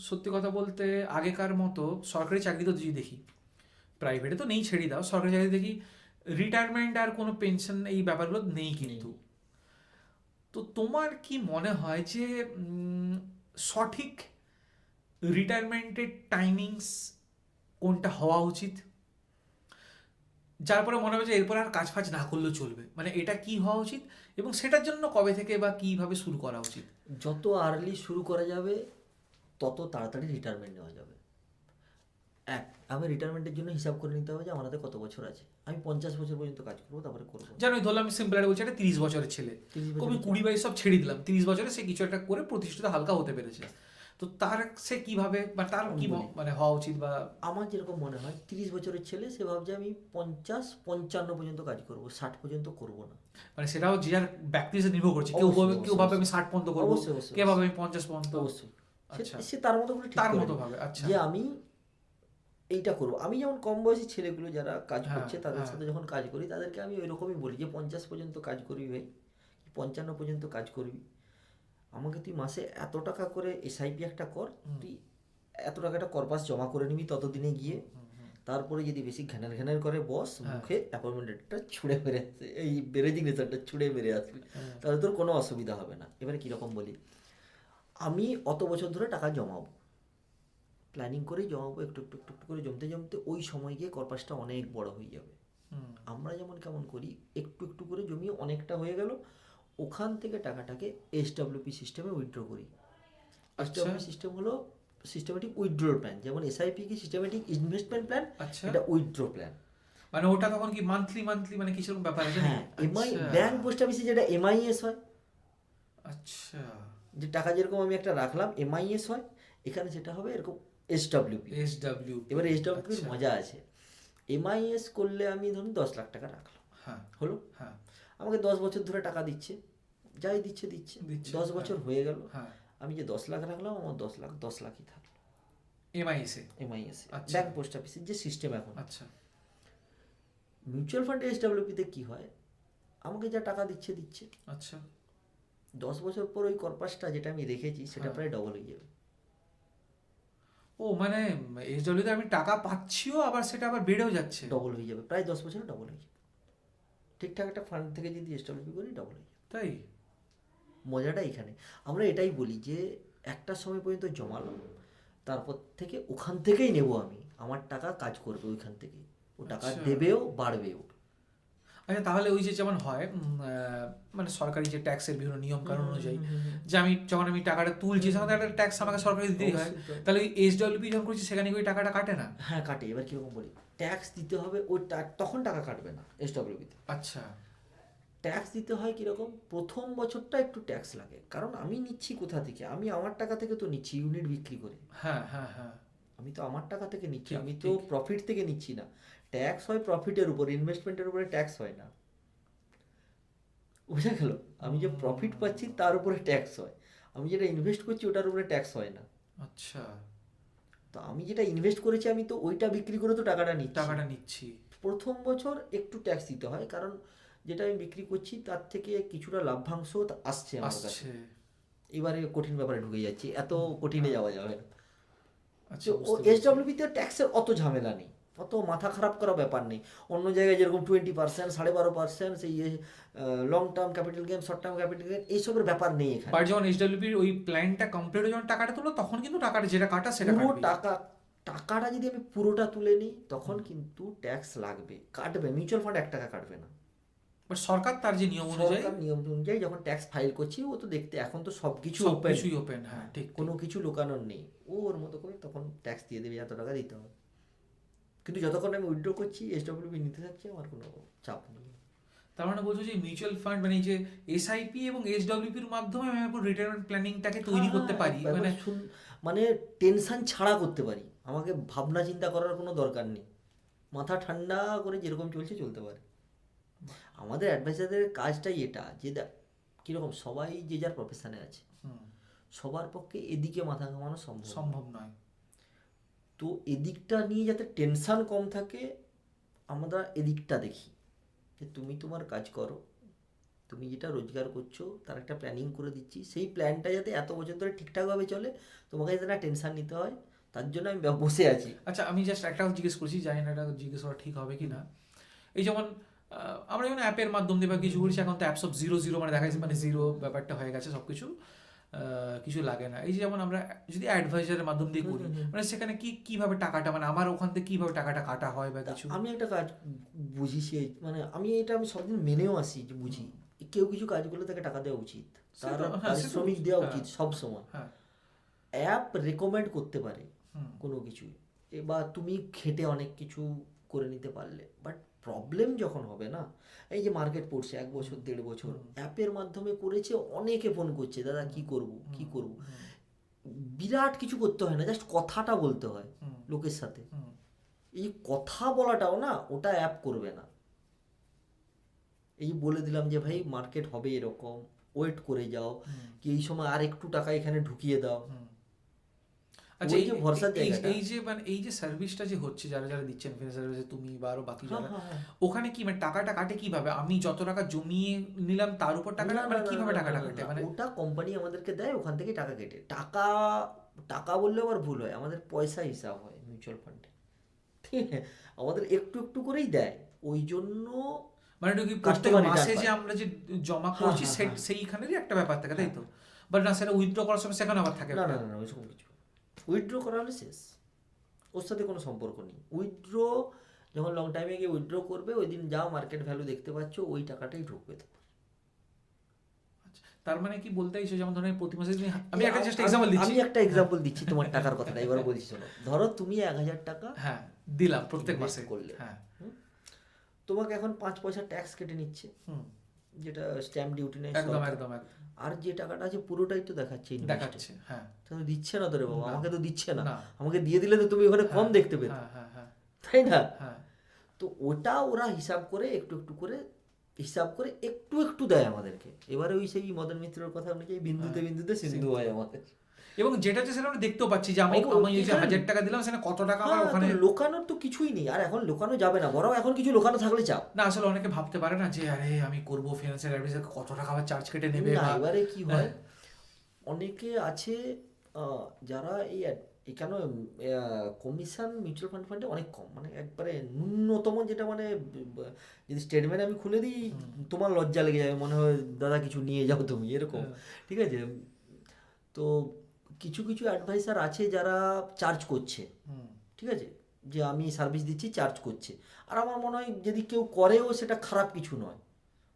সত্যি কথা বলতে আগেকার মতো সরকারি চাকরি তো যদি দেখি, প্রাইভেটে তো নেই ছেড়ে দাও, সরকারি চাকরি দেখি রিটায়ারমেন্ট আর কোনো পেনশন এই ব্যাপারগুলো নেই কিন্তু। তো তোমার কি মনে হয় যে সঠিক রিটায়ারমেন্টের টাইমিংস কোনটা হওয়া উচিত, যার পরে মনে হবে যে এরপর আর কাজ ফাজ না করলেও চলবে, মানে এটা কি হওয়া উচিত, এবং সেটার জন্য কবে থেকে বা কিভাবে শুরু করা উচিত? যত আর্লি শুরু করা যাবে তত তাড়াতাড়ি রিটায়ারমেন্ট নেওয়া যাবে। আমি রিটায়ারমেন্টের জন্য হিসাব করে নিতে হবে যে আমার হাতে কত বছর আছে। আমি 50 বছর পর্যন্ত কাজ করবো, তারপরে করবো। যেন ওই ধরলাম, আমি সিম্পল বলছি, একটা 30 বছরের ছেলে, 30 কবি বছরের 20-22 সব ছেড়ে দিলাম, 30 বছরে সে কিছু একটা করে প্রতিষ্ঠিত হালকা হতে পেরেছে, তো তার সে কিভাবে বা তার আমি কি বলি, মানে হওয়া উচিত বা? আমার যেরকম মনে হয় 30 বছরের ছেলে সে ভাবছে আমি 50-55 পর্যন্ত কাজ করব, 60 পর্যন্ত করব না। মানে সেটাও যে যার ব্যক্তির উপর নির্ভর করছে, কেউ অবশ্যই, কেউ অবশ্যই, ভাবে আমি অবশ্যই। 60 পর্যন্ত করবো, অবশ্যই, অবশ্যই, কে ভাবে অবশ্যই। আমি 50 পর্যন্ত। অবশ্যই। আচ্ছা, সে তার মতো করে ঠিক তার করে মতো নেবে ভাবে, আচ্ছা। যে আমি এইটা করবো। আমি যেমন কম বয়সী ছেলেগুলো যারা কাজ হ্যাঁ, করছে তাদের হ্যাঁ, সাথে যখন কাজ করি, তাদেরকে আমি ওই রকমই বলি যে 50 পর্যন্ত কাজ করবি ভাই, 55 পর্যন্ত কাজ করবি, আমাকে তুই মাসে এত টাকা করে এসআইপি একটা কর, তুই এত টাকাটা করপাস জমা করে নিবি ততদিনে গিয়ে, তারপরে যদি বেশি ঘ্যানের ঘ্যানের করে বস, হ্যাঁ, মুখে অ্যাপয়েন্টমেন্ট লেটারটা ছুঁড়ে মেরে আসে, এই রেজিগনেশনটা ছুঁড়ে মেরে আসবি, হ্যাঁ, তাহলে তোর কোনো অসুবিধা হবে না। এবারে কীরকম বলি, আমি অত বছর ধরে টাকা জমাবো, প্ল্যানিং করেই জমাবো, একটু একটু একটু একটু করে জমতে জমতে ওই সময় গিয়ে কর্পাসটা অনেক বড় হয়ে যাবে। হুম, আমরা যেমন কেমন করি, একটু একটু করে জমিয়ে অনেকটা হয়ে গেল, ওখান থেকে টাকাটাকে এসডব্লিউপি সিস্টেমে উইথড্র করি। আচ্ছা, এসডব্লিউপি সিস্টেম হলো সিস্টেমেটিক উইথড্রল প্ল্যান, যেমন এসআইপি কি সিস্টেমেটিক ইনভেস্টমেন্ট প্ল্যান, আচ্ছা। এটা উইথড্র প্ল্যান। মানে ওটা তখন কি মান্থলি মান্থলি মানে কিছু রকম ব্যাপার আছে হ্যাঁ, নাকি? এমআই আচ্ছা, ব্যাংক পোস্ট অফিসে যেটা এমআইএস হয়, আচ্ছা, যে টাকা যেরকম আমি একটা রাখলাম এমআইএস হয়, এখানে যেটা হবে এরকম SWP। SWP, এবার SWP আচ্ছা। মজা আছে। MIS করলে আমি ধরুন 10 লাখ টাকা রাখলাম, হ্যাঁ হলো, হ্যাঁ আমাকে 10 বছর ধরে টাকা দিচ্ছে, যাই দিচ্ছে দিচ্ছে, দিচ্ছে, 10 হ্যাঁ বছর হয়ে গেল, হ্যাঁ। আমি যে 10 লাখ রাখলাম আমার 10 লাখই থাকলো MIS এ, MIS এ, আচ্ছা ব্যাংক পোস্ট অফিসের যে সিস্টেম এখন। আচ্ছা মিউচুয়াল ফান্ডে SWP তে কি হয়, আমাকে যা টাকা দিচ্ছে দিচ্ছে, আচ্ছা 10 বছর পর ওই কর্পাসটা যেটা আমি রেখেছি সেটা হ্যাঁ। প্রায় ডবল হয়ে যাবে। ও মানে SW তে আমি টাকা পাচ্ছিও, আবার সেটা আবার বেড়েও যাচ্ছে। ডবল হয়ে যাবে, প্রায় 10 বছরে ডবল হয়ে যাবে। ঠিকঠাক একটা ফান্ড থেকে যদি SWP করি ডবল হয়ে যাবে। তাই মজাটা এখানে, আমরা এটাই বলি যে একটা সময় পর্যন্ত জমালাম, তারপর থেকে ওখান থেকেই নেব আমি, আমার টাকা কাজ করবে ওইখান থেকেই, ও টাকা আচ্ছা। দেবেও বাড়বেও। আচ্ছা তাহলে ওই যে যেমন হয় মানে সরকারি যে ট্যাক্সের বিভিন্ন নিয়ম কানুন অনুযায়ী, যে আমি যখন আমি টাকাটা তুলছি সেখানে একটা ট্যাক্স আমাকে সরকারি দিতেই হয়, অবশ্যই তাই। তাহলে ওই SWP যখন করছি সেখানে কি ওই টাকাটা কাটে না? হ্যাঁ কাটে, এবার কীরকম বলি, ট্যাক্স দিতে হবে ওই তখন টাকা কাটবে না SWP-তে। আচ্ছা ট্যাক্স দিতে হয় কীরকম, প্রথম বছরটা একটু ট্যাক্স লাগে, কারণ আমি নিচ্ছি কোথা থেকে, আমি আমার টাকা থেকে তো নিচ্ছি ইউনিট বিক্রি করে, হ্যাঁ হ্যাঁ হ্যাঁ আমি তো আমার টাকা থেকে নিচ্ছি, ঠিক, আমি তো ঠিক। প্রফিট থেকে নিচ্ছি না। ট্যাক্স হয় প্রফিটের উপর, ইনভেস্টমেন্টের উপরে ট্যাক্স হয় না, বুঝা গেল? আমি যে প্রফিট পাচ্ছি তার উপরে ট্যাক্স হয়, আমি যেটা ইনভেস্ট করছি ওটার উপরে ট্যাক্স হয় না। আচ্ছা তো আমি যেটা ইনভেস্ট করেছি আমি তো ওইটা বিক্রি করে তো টাকাটা নিচ্ছি। টাকাটা নিচ্ছি। প্রথম বছর একটু ট্যাক্স দিতে হয়, কারণ যেটা আমি বিক্রি করছি তার থেকে কিছুটা লাভ্যাংশ আসছে আমার কাছে। আসছে। এবারে কঠিন ব্যাপারে ঢুকে যাচ্ছি, এত কঠিনে যাওয়া যাবে না। আচ্ছা তো ও বুঝতে পেরেছি। SWP-তে ট্যাক্সের অত ঝামেলা নেই, অত মাথা খারাপ করা ব্যাপার নেই। অন্য জায়গায় যেরকম 20%, 12.5%, সেই long term capital gain, short term capital gain, এইসবের ব্যাপার নেই এখানে। বাট যখন SWP ওই প্ল্যানটা কমপ্লিট হয়ে যখন টাকাটা তুলো তখন কিন্তু টাকাটা যেটা কাটা সেটা পুরো কাটবে। টাকাটা যদি আমি পুরোটা তুলে নিই তখন কিন্তু ট্যাক্স লাগবে, কাটবে। মিউচুয়াল ফান্ড 1 টাকা কাটবে না। বাট সরকার তার যে নিয়ম অনুযায়ী সরকার নিয়ম অনুযায়ী যখন ট্যাক্স ফাইল করছি, ও তো দেখতে এখন তো সব কিছু সব ওপেন, কিছুই ওপেন, হ্যাঁ ঠিক কোনো কিছু লুকানোর নেই, ও ওর মতো করে তখন ট্যাক্স দিয়ে দেবে, এত টাকা দিতে হবে। কিন্তু যতক্ষণ আমি উইথড্র করছি SWP নিতে থাকছে, আমার কোনো চাপ নেই। তার মানে বলছো যে মিউচুয়াল ফান্ড মানে এই যে SIP এবং SWPর মাধ্যমে আমি পুরো রিটায়ারমেন্ট প্ল্যানিংটাকে তৈরি করতে পারি, মানে মানে টেনশন ছাড়া করতে পারি, আমাকে ভাবনা চিন্তা করার কোনো দরকার নেই, মাথা ঠান্ডা করে যেরকম চলছে চলতে পারে। আমাদের অ্যাডভাইসারদের কাজটাই এটা, যে কীরকম সবাই যে যার প্রফেশনে আছে, সবার পক্ষে এদিকে মাথা ঘামানো সম্ভব নয়। তো এদিকটা নিয়ে যাতে টেনশন কম থাকে, আমরা এদিকটা দেখি যে তুমি তোমার কাজ করো, তুমি যেটা রোজগার করছো তার একটা প্ল্যানিং করে দিচ্ছি, সেই প্ল্যানটা যাতে এত বছর ধরে ঠিকঠাকভাবে চলে, তোমাকে যাতে না টেনশন নিতে হয়, তার জন্য আমি বসে আছি। আচ্ছা আমি জাস্ট একটা জিজ্ঞেস করছি, জানি না এটা জিজ্ঞেস করা ঠিক হবে কি না। এই যেমন আমরা যেমন অ্যাপের মাধ্যম দিয়ে বা কিছু করছি, এখন তো অ্যাপস অফ 0 মানে দেখা যাচ্ছে, মানে জিরো ব্যাপারটা হয়ে গেছে, সব কিছু কিছু লাগে না। এই যে যেমন আমরা যদি অ্যাডভাইজারের মাধ্যম দিয়ে করি, মানে সেখানে কিভাবে টাকাটা, মানে আমার ওখান থেকে কিভাবে টাকাটা কাটা হয় বা কিছু? আমি একটা কাজ বুঝি, মানে আমি সবদিন মেনেও আসি যে বুঝি, কেউ কিছু কাজগুলো তাকে টাকা দেওয়া উচিত, তার পারিশ্রমিক দেওয়া উচিত সব সময়। অ্যাপ রেকমেন্ড করতে পারে কোনো কিছু, বা তুমি খেটে অনেক কিছু করে নিতে পারলে, বাট প্রবলেম যখন হবে না, এই যে মার্কেট পড়ছে 1 বছর 1.5 বছর, অ্যাপের মাধ্যমে করেছে, অনেকে ফোন করছে, দাদা কি করব কি করব, বিরাট কিছু করতে হয় না, জাস্ট কথাটা বলতে হয় লোকের সাথে। এই কথা বলাটাও না, ওটা অ্যাপ করবে না। এই বলে দিলাম যে ভাই মার্কেট হবে এরকম, ওয়েট করে যাও, কি এই সময় আর একটু টাকা এখানে ঢুকিয়ে দাও। আচ্ছা ওই যে ভরসার জায়গাটা, এই যে মানে এই যে সার্ভিসটা যে হচ্ছে, যারা যারা দিচ্ছেন সার্ভিস, তুমি বা আরো বাকি যারা, ওখানে কি মানে টাকাটা কাটে কিভাবে? আমি যত টাকা জমিয়ে নিলাম তার উপর টাকা, মানে কিভাবে টাকাটা কাটে? মানে ওটা কোম্পানি আমাদেরকে দেয়, ওখান থেকে টাকা কেটে, টাকা বললে আবার ভুল হয়, আমাদের পয়সা হিসাব হয় মিউচুয়াল ফান্ডে, ঠিক আছে, আমাদের একটু একটু করেই দেয়, ওই জন্য মানে কি প্রত্যেক মাসে যে আমরা যে জমা করছি সেইখানেরই একটা ব্যাপার থাকে, তাই তো? বাট না, সেটা উইথড্র করার সময় সেখানে আবার থাকে না না না ওইরকম কিছু, উইথড্র করা হলে শেষ, ওর সাথে কোনো সম্পর্ক নেই। উইথড্র যখন লং টাইমে গিয়ে উইথড্র করবে, ওই দিন যা মার্কেট ভ্যালু দেখতে পাচ্ছ ওই টাকাটাই ঢুকবে। তার মানে কি বলতে চাইছো, যেমন ধরো প্রতি মাসে আমি একটা জাস্ট এক্সাম্পল দিচ্ছি, আমি একটা এক্সাম্পল দিচ্ছি তোমার টাকার কথাটা, এবার বলছি শোনো, ধরো তুমি 1000 টাকা হ্যাঁ দিলাম প্রত্যেক মাসে করলে, হ্যাঁ, তোমাকে এখন 5 পয়সা ট্যাক্স কেটে নিচ্ছে, যেটা স্ট্যাম্প ডিউটি নেয় একদম সরকার। একদম একদম আর যে টাকাটা আছে পুরোটাই তো দেখাচ্ছে ইনভেস্টে। দেখাচ্ছে, হ্যাঁ। তো দিচ্ছে না তো রে বাবা, না। আমাকে তো দিচ্ছে না। না। আমাকে দিয়ে দিলে তো তুমি ওখানে কম হ্যাঁ দেখতে পেতে, হ্যাঁ হ্যাঁ হ্যাঁ তাই না? হ্যাঁ। তো ওটা ওরা হিসাব করে একটু একটু করে হিসাব করে একটু একটু দেয় আমাদেরকে। এবারে ওই সেই মদন মিত্রের কথা অনুযায়ী বিন্দুতে বিন্দুতে সিন্ধু হয় আমাদের। এবং যেটা হচ্ছে সেটা আমরা দেখতেও পাচ্ছি যে আমি অব- আমি এই যে এখানে- 1000 টাকা দিলাম সেখানে কত টাকা আমার হ্যাঁ, ওখানে। তো লোকানোর তো কিছুই নেই, আর এখন লোকানো যাবে না, বরং এখন কিছু লোকানো থাকলে চাপ। না, আসলে অনেকে ভাবতে পারে না যে আরে আমি করবো ফিনান্সিয়াল অ্যাডভাইজার, কত টাকা আবার চার্জ কেটে নেবে না, বা এবারে কি হয়, অনেকে আছে যারা কেন কমিশন মিউচুয়াল ফান্ডে অনেক কম, মানে একবারে ন্যূনতম যেটা মানে যদি স্টেটমেন্ট আমি খুলে দিই তোমার লজ্জা লেগে যাবে, মনে হয় দাদা কিছু নিয়ে যাও তুমি, এরকম। হ্যাঁ। ঠিক আছে, তো কিছু কিছু অ্যাডভাইসার আছে যারা চার্জ করছে, হুম। ঠিক আছে, যে আমি সার্ভিস দিচ্ছি চার্জ করছে। আর আমার মনে হয় যদি কেউ করেও সেটা খারাপ কিছু নয়,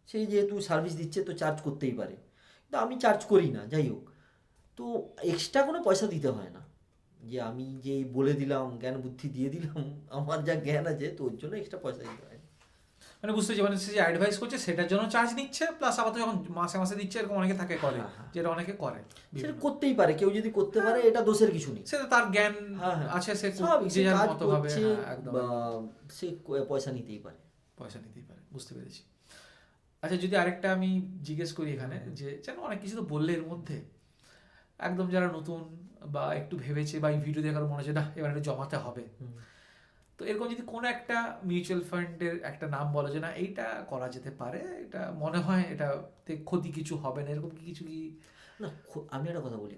সেই যেহেতু সার্ভিস দিচ্ছে তো চার্জ করতেই পারে, কিন্তু আমি চার্জ করি না, যাই হোক। তো এক্সট্রা কোনো পয়সা দিতে হয় না, যে আমি যে বলে দিলাম জ্ঞান বুদ্ধি দিয়ে দিলাম, আমার যা জ্ঞান আছে তো ওর জন্য এক্সট্রা পয়সা দিতে হয় না। মানে বুঝতে পারছি, মানে সে যে অ্যাডভাইস করছে সেটার জন্য চার্জ নিচ্ছে, প্লাস আবার তো যখন মাসে মাসে দিচ্ছে, এরকম অনেকে থাকে করে, হ্যাঁ, হ্যাঁ। যেটা অনেকে করে সেটা বিভিন্ন। করতেই পারে, কেউ যদি করতে পারে এটা দোষের কিছু নেই। সেটা তার জ্ঞান হ্যাঁ, হ্যাঁ, আছে, সে স্বাভাবিক, যে সে যার কাজ মতো ভাবে, করছে, হ্যাঁ একদম বা সে পয়সা নিতেই পারে। পয়সা নিতেই পারে, বুঝতে পেরেছি। আচ্ছা, যদি আরেকটা আমি জিজ্ঞেস করি এখানে, যে যেন অনেক কিছু তো বললে এর মধ্যে, একদম যারা নতুন বা একটু ভেবেছে বা এই ভিডিও দেখার মনে হচ্ছে না এবার এটা জমাতে হবে, হুম। তো এরকম যদি কোনো একটা মিউচুয়াল ফান্ডের একটা নাম বলো যে না এইটা করা যেতে পারে, এটা মনে হয় এটাতে ক্ষতি কিছু হবে না, এরকম কি কিছু কি? না, আমি একটা কথা বলি,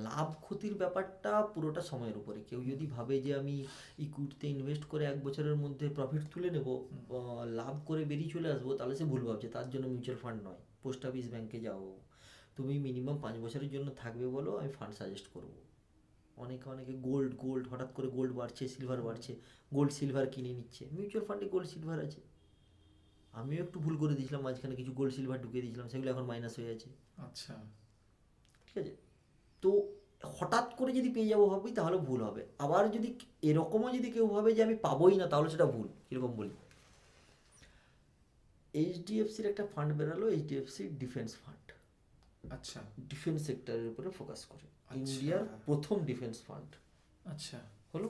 লাভ ক্ষতির ব্যাপারটা পুরোটা সময়ের উপরে। কেউ যদি ভাবে যে আমি ইকুইটিতে ইনভেস্ট করে 1 বছরের মধ্যে প্রফিট তুলে নেব, লাভ করে বেরিয়ে চলে আসবো, তাহলে সে ভুল ভাবছে। তার জন্য মিউচুয়াল ফান্ড নয়, পোস্ট অফিস ব্যাংকে যাও, তুমি মিনিমাম 5 বছরের জন্য থাকবে বলো, আমি ফান্ড সাজেস্ট করব। অনেকে অনেকে গোল্ড গোল্ড হঠাৎ করে গোল্ড বাড়ছে, সিলভার বাড়ছে, গোল্ড সিলভার কিনে নিচ্ছে। মিউচুয়াল ফান্ডে গোল্ড সিলভার আছে, আমিও একটু ভুল করে দিয়েছিলাম মাঝখানে, কিছু গোল্ড সিলভার ঢুকিয়ে দিয়েছিলাম, সেগুলো এখন মাইনাস হয়ে আছে। আচ্ছা। ঠিক আছে, তো হঠাৎ করে যদি পেয়ে যাবো ভাবি তাহলে ভুল হবে। আবার যদি এরকমও যদি কেউ ভাবে যে আমি পাবোই না, তাহলে সেটা ভুল। কীরকম বলি, এইচডিএফসির একটা ফান্ড বেরালো, এইচডিএফসি ডিফেন্স ফান্ড। আচ্ছা। ডিফেন্স সেক্টরের উপরে ফোকাস করে, আচ্ছা। ইন্ডিয়ার প্রথম ডিফেন্স ফান্ড আচ্ছা। হলো।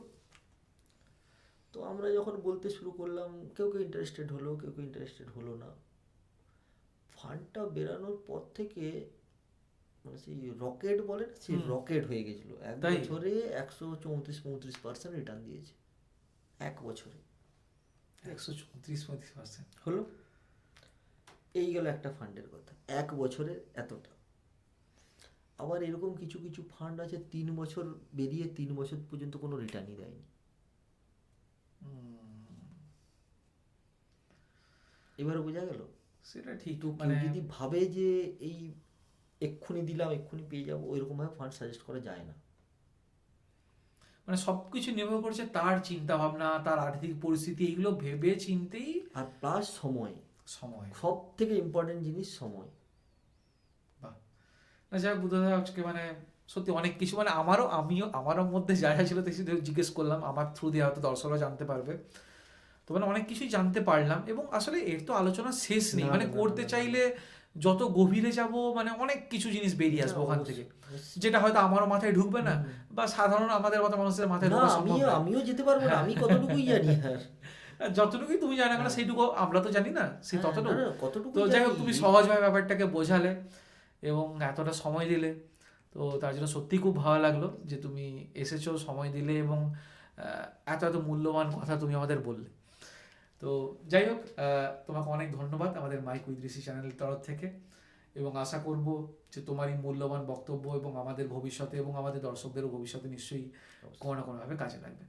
তো আমরা যখন বলতে শুরু করলাম, কেউ কেউ ইন্টারেস্টেড হলো, কেউ কেউ ইন্টারেস্টেড হলো না। ফান্ডটা বেরানোর পর থেকে মানে সেই রকেট বলে না, সেই রকেট হয়ে গেছিলো। এক তাই? বছরে 134-35% রিটার্ন দিয়েছে, এক বছরে 134-35% হলো। এই গেল একটা ফান্ডের কথা, এক বছরে এতটা। আবার এরকম কিছু কিছু ফান্ড আছে 3 বছর বেরিয়ে 3 বছর পর্যন্ত কোনো রিটার্নই দেয়নি। এবারে বোঝা গেল। সেটা ঠিক, তো কেউ মানে যদি ভাবে যে এই এক্ষুনি দিলাম এক্ষুনি পেয়ে যাবো, ওইরকমভাবে ফান্ড সাজেস্ট করা যায় না। মানে সবকিছু নির্ভর করছে তার চিন্তা ভাবনা, তার আর্থিক পরিস্থিতি, এইগুলো ভেবে চিন্তেই। আর প্লাস সময়, সময়। সব থেকে ইম্পর্টেন্ট জিনিস সময়। বাহ। না, যাই হোক বুদ্ধদা, আজকে মানে সত্যি অনেক কিছু, মানে আমারও মধ্যে যা যা ছিল কিছু জিজ্ঞেস করলাম, আমার থ্রু দিয়ে হয়তো দর্শকরা জানতে পারবে। তো মানে অনেক কিছুই জানতে পারলাম, এবং আসলে এর তো আলোচনা শেষ নেই, না, মানে না, না, করতে না, চাইলে যত গভীরে যাব মানে অনেক কিছু জিনিস বেরিয়ে আসবে ওখান থেকে, যেটা হয়তো আমারও মাথায় ঢুকবে না, বা সাধারণ আমাদের মতো মানুষের মাথায় না, ঢোকা সম্ভব না। আমিও যেতে পারবো না, আমি কতটুকুই জানি। আর যতটুকুই তুমি জানো না সেইটুকু আমরা তো জানি না, সেই হ্যাঁ, ততটুকু। না, কতটুকু তো যাই হোক, জানি। তুমি সহজভাবে ব্যাপারটাকে বোঝালে এবং এতটা সময় দিলে, তো তার জন্য সত্যিই খুব ভালো লাগলো যে তুমি এসেছো, সময় দিলে, এবং এত এত মূল্যবান কথা তুমি আমাদের বললে। তো যাই হোক, তোমাকে অনেক ধন্যবাদ আমাদের মাইক উইথ ঋষি চ্যানেলের তরফ থেকে, এবং আশা করব যে তোমার এই মূল্যবান বক্তব্য এবং আমাদের ভবিষ্যতে এবং আমাদের দর্শকদেরও ভবিষ্যতে নিশ্চয়ই কোনো না কোনোভাবে কাজে লাগবে।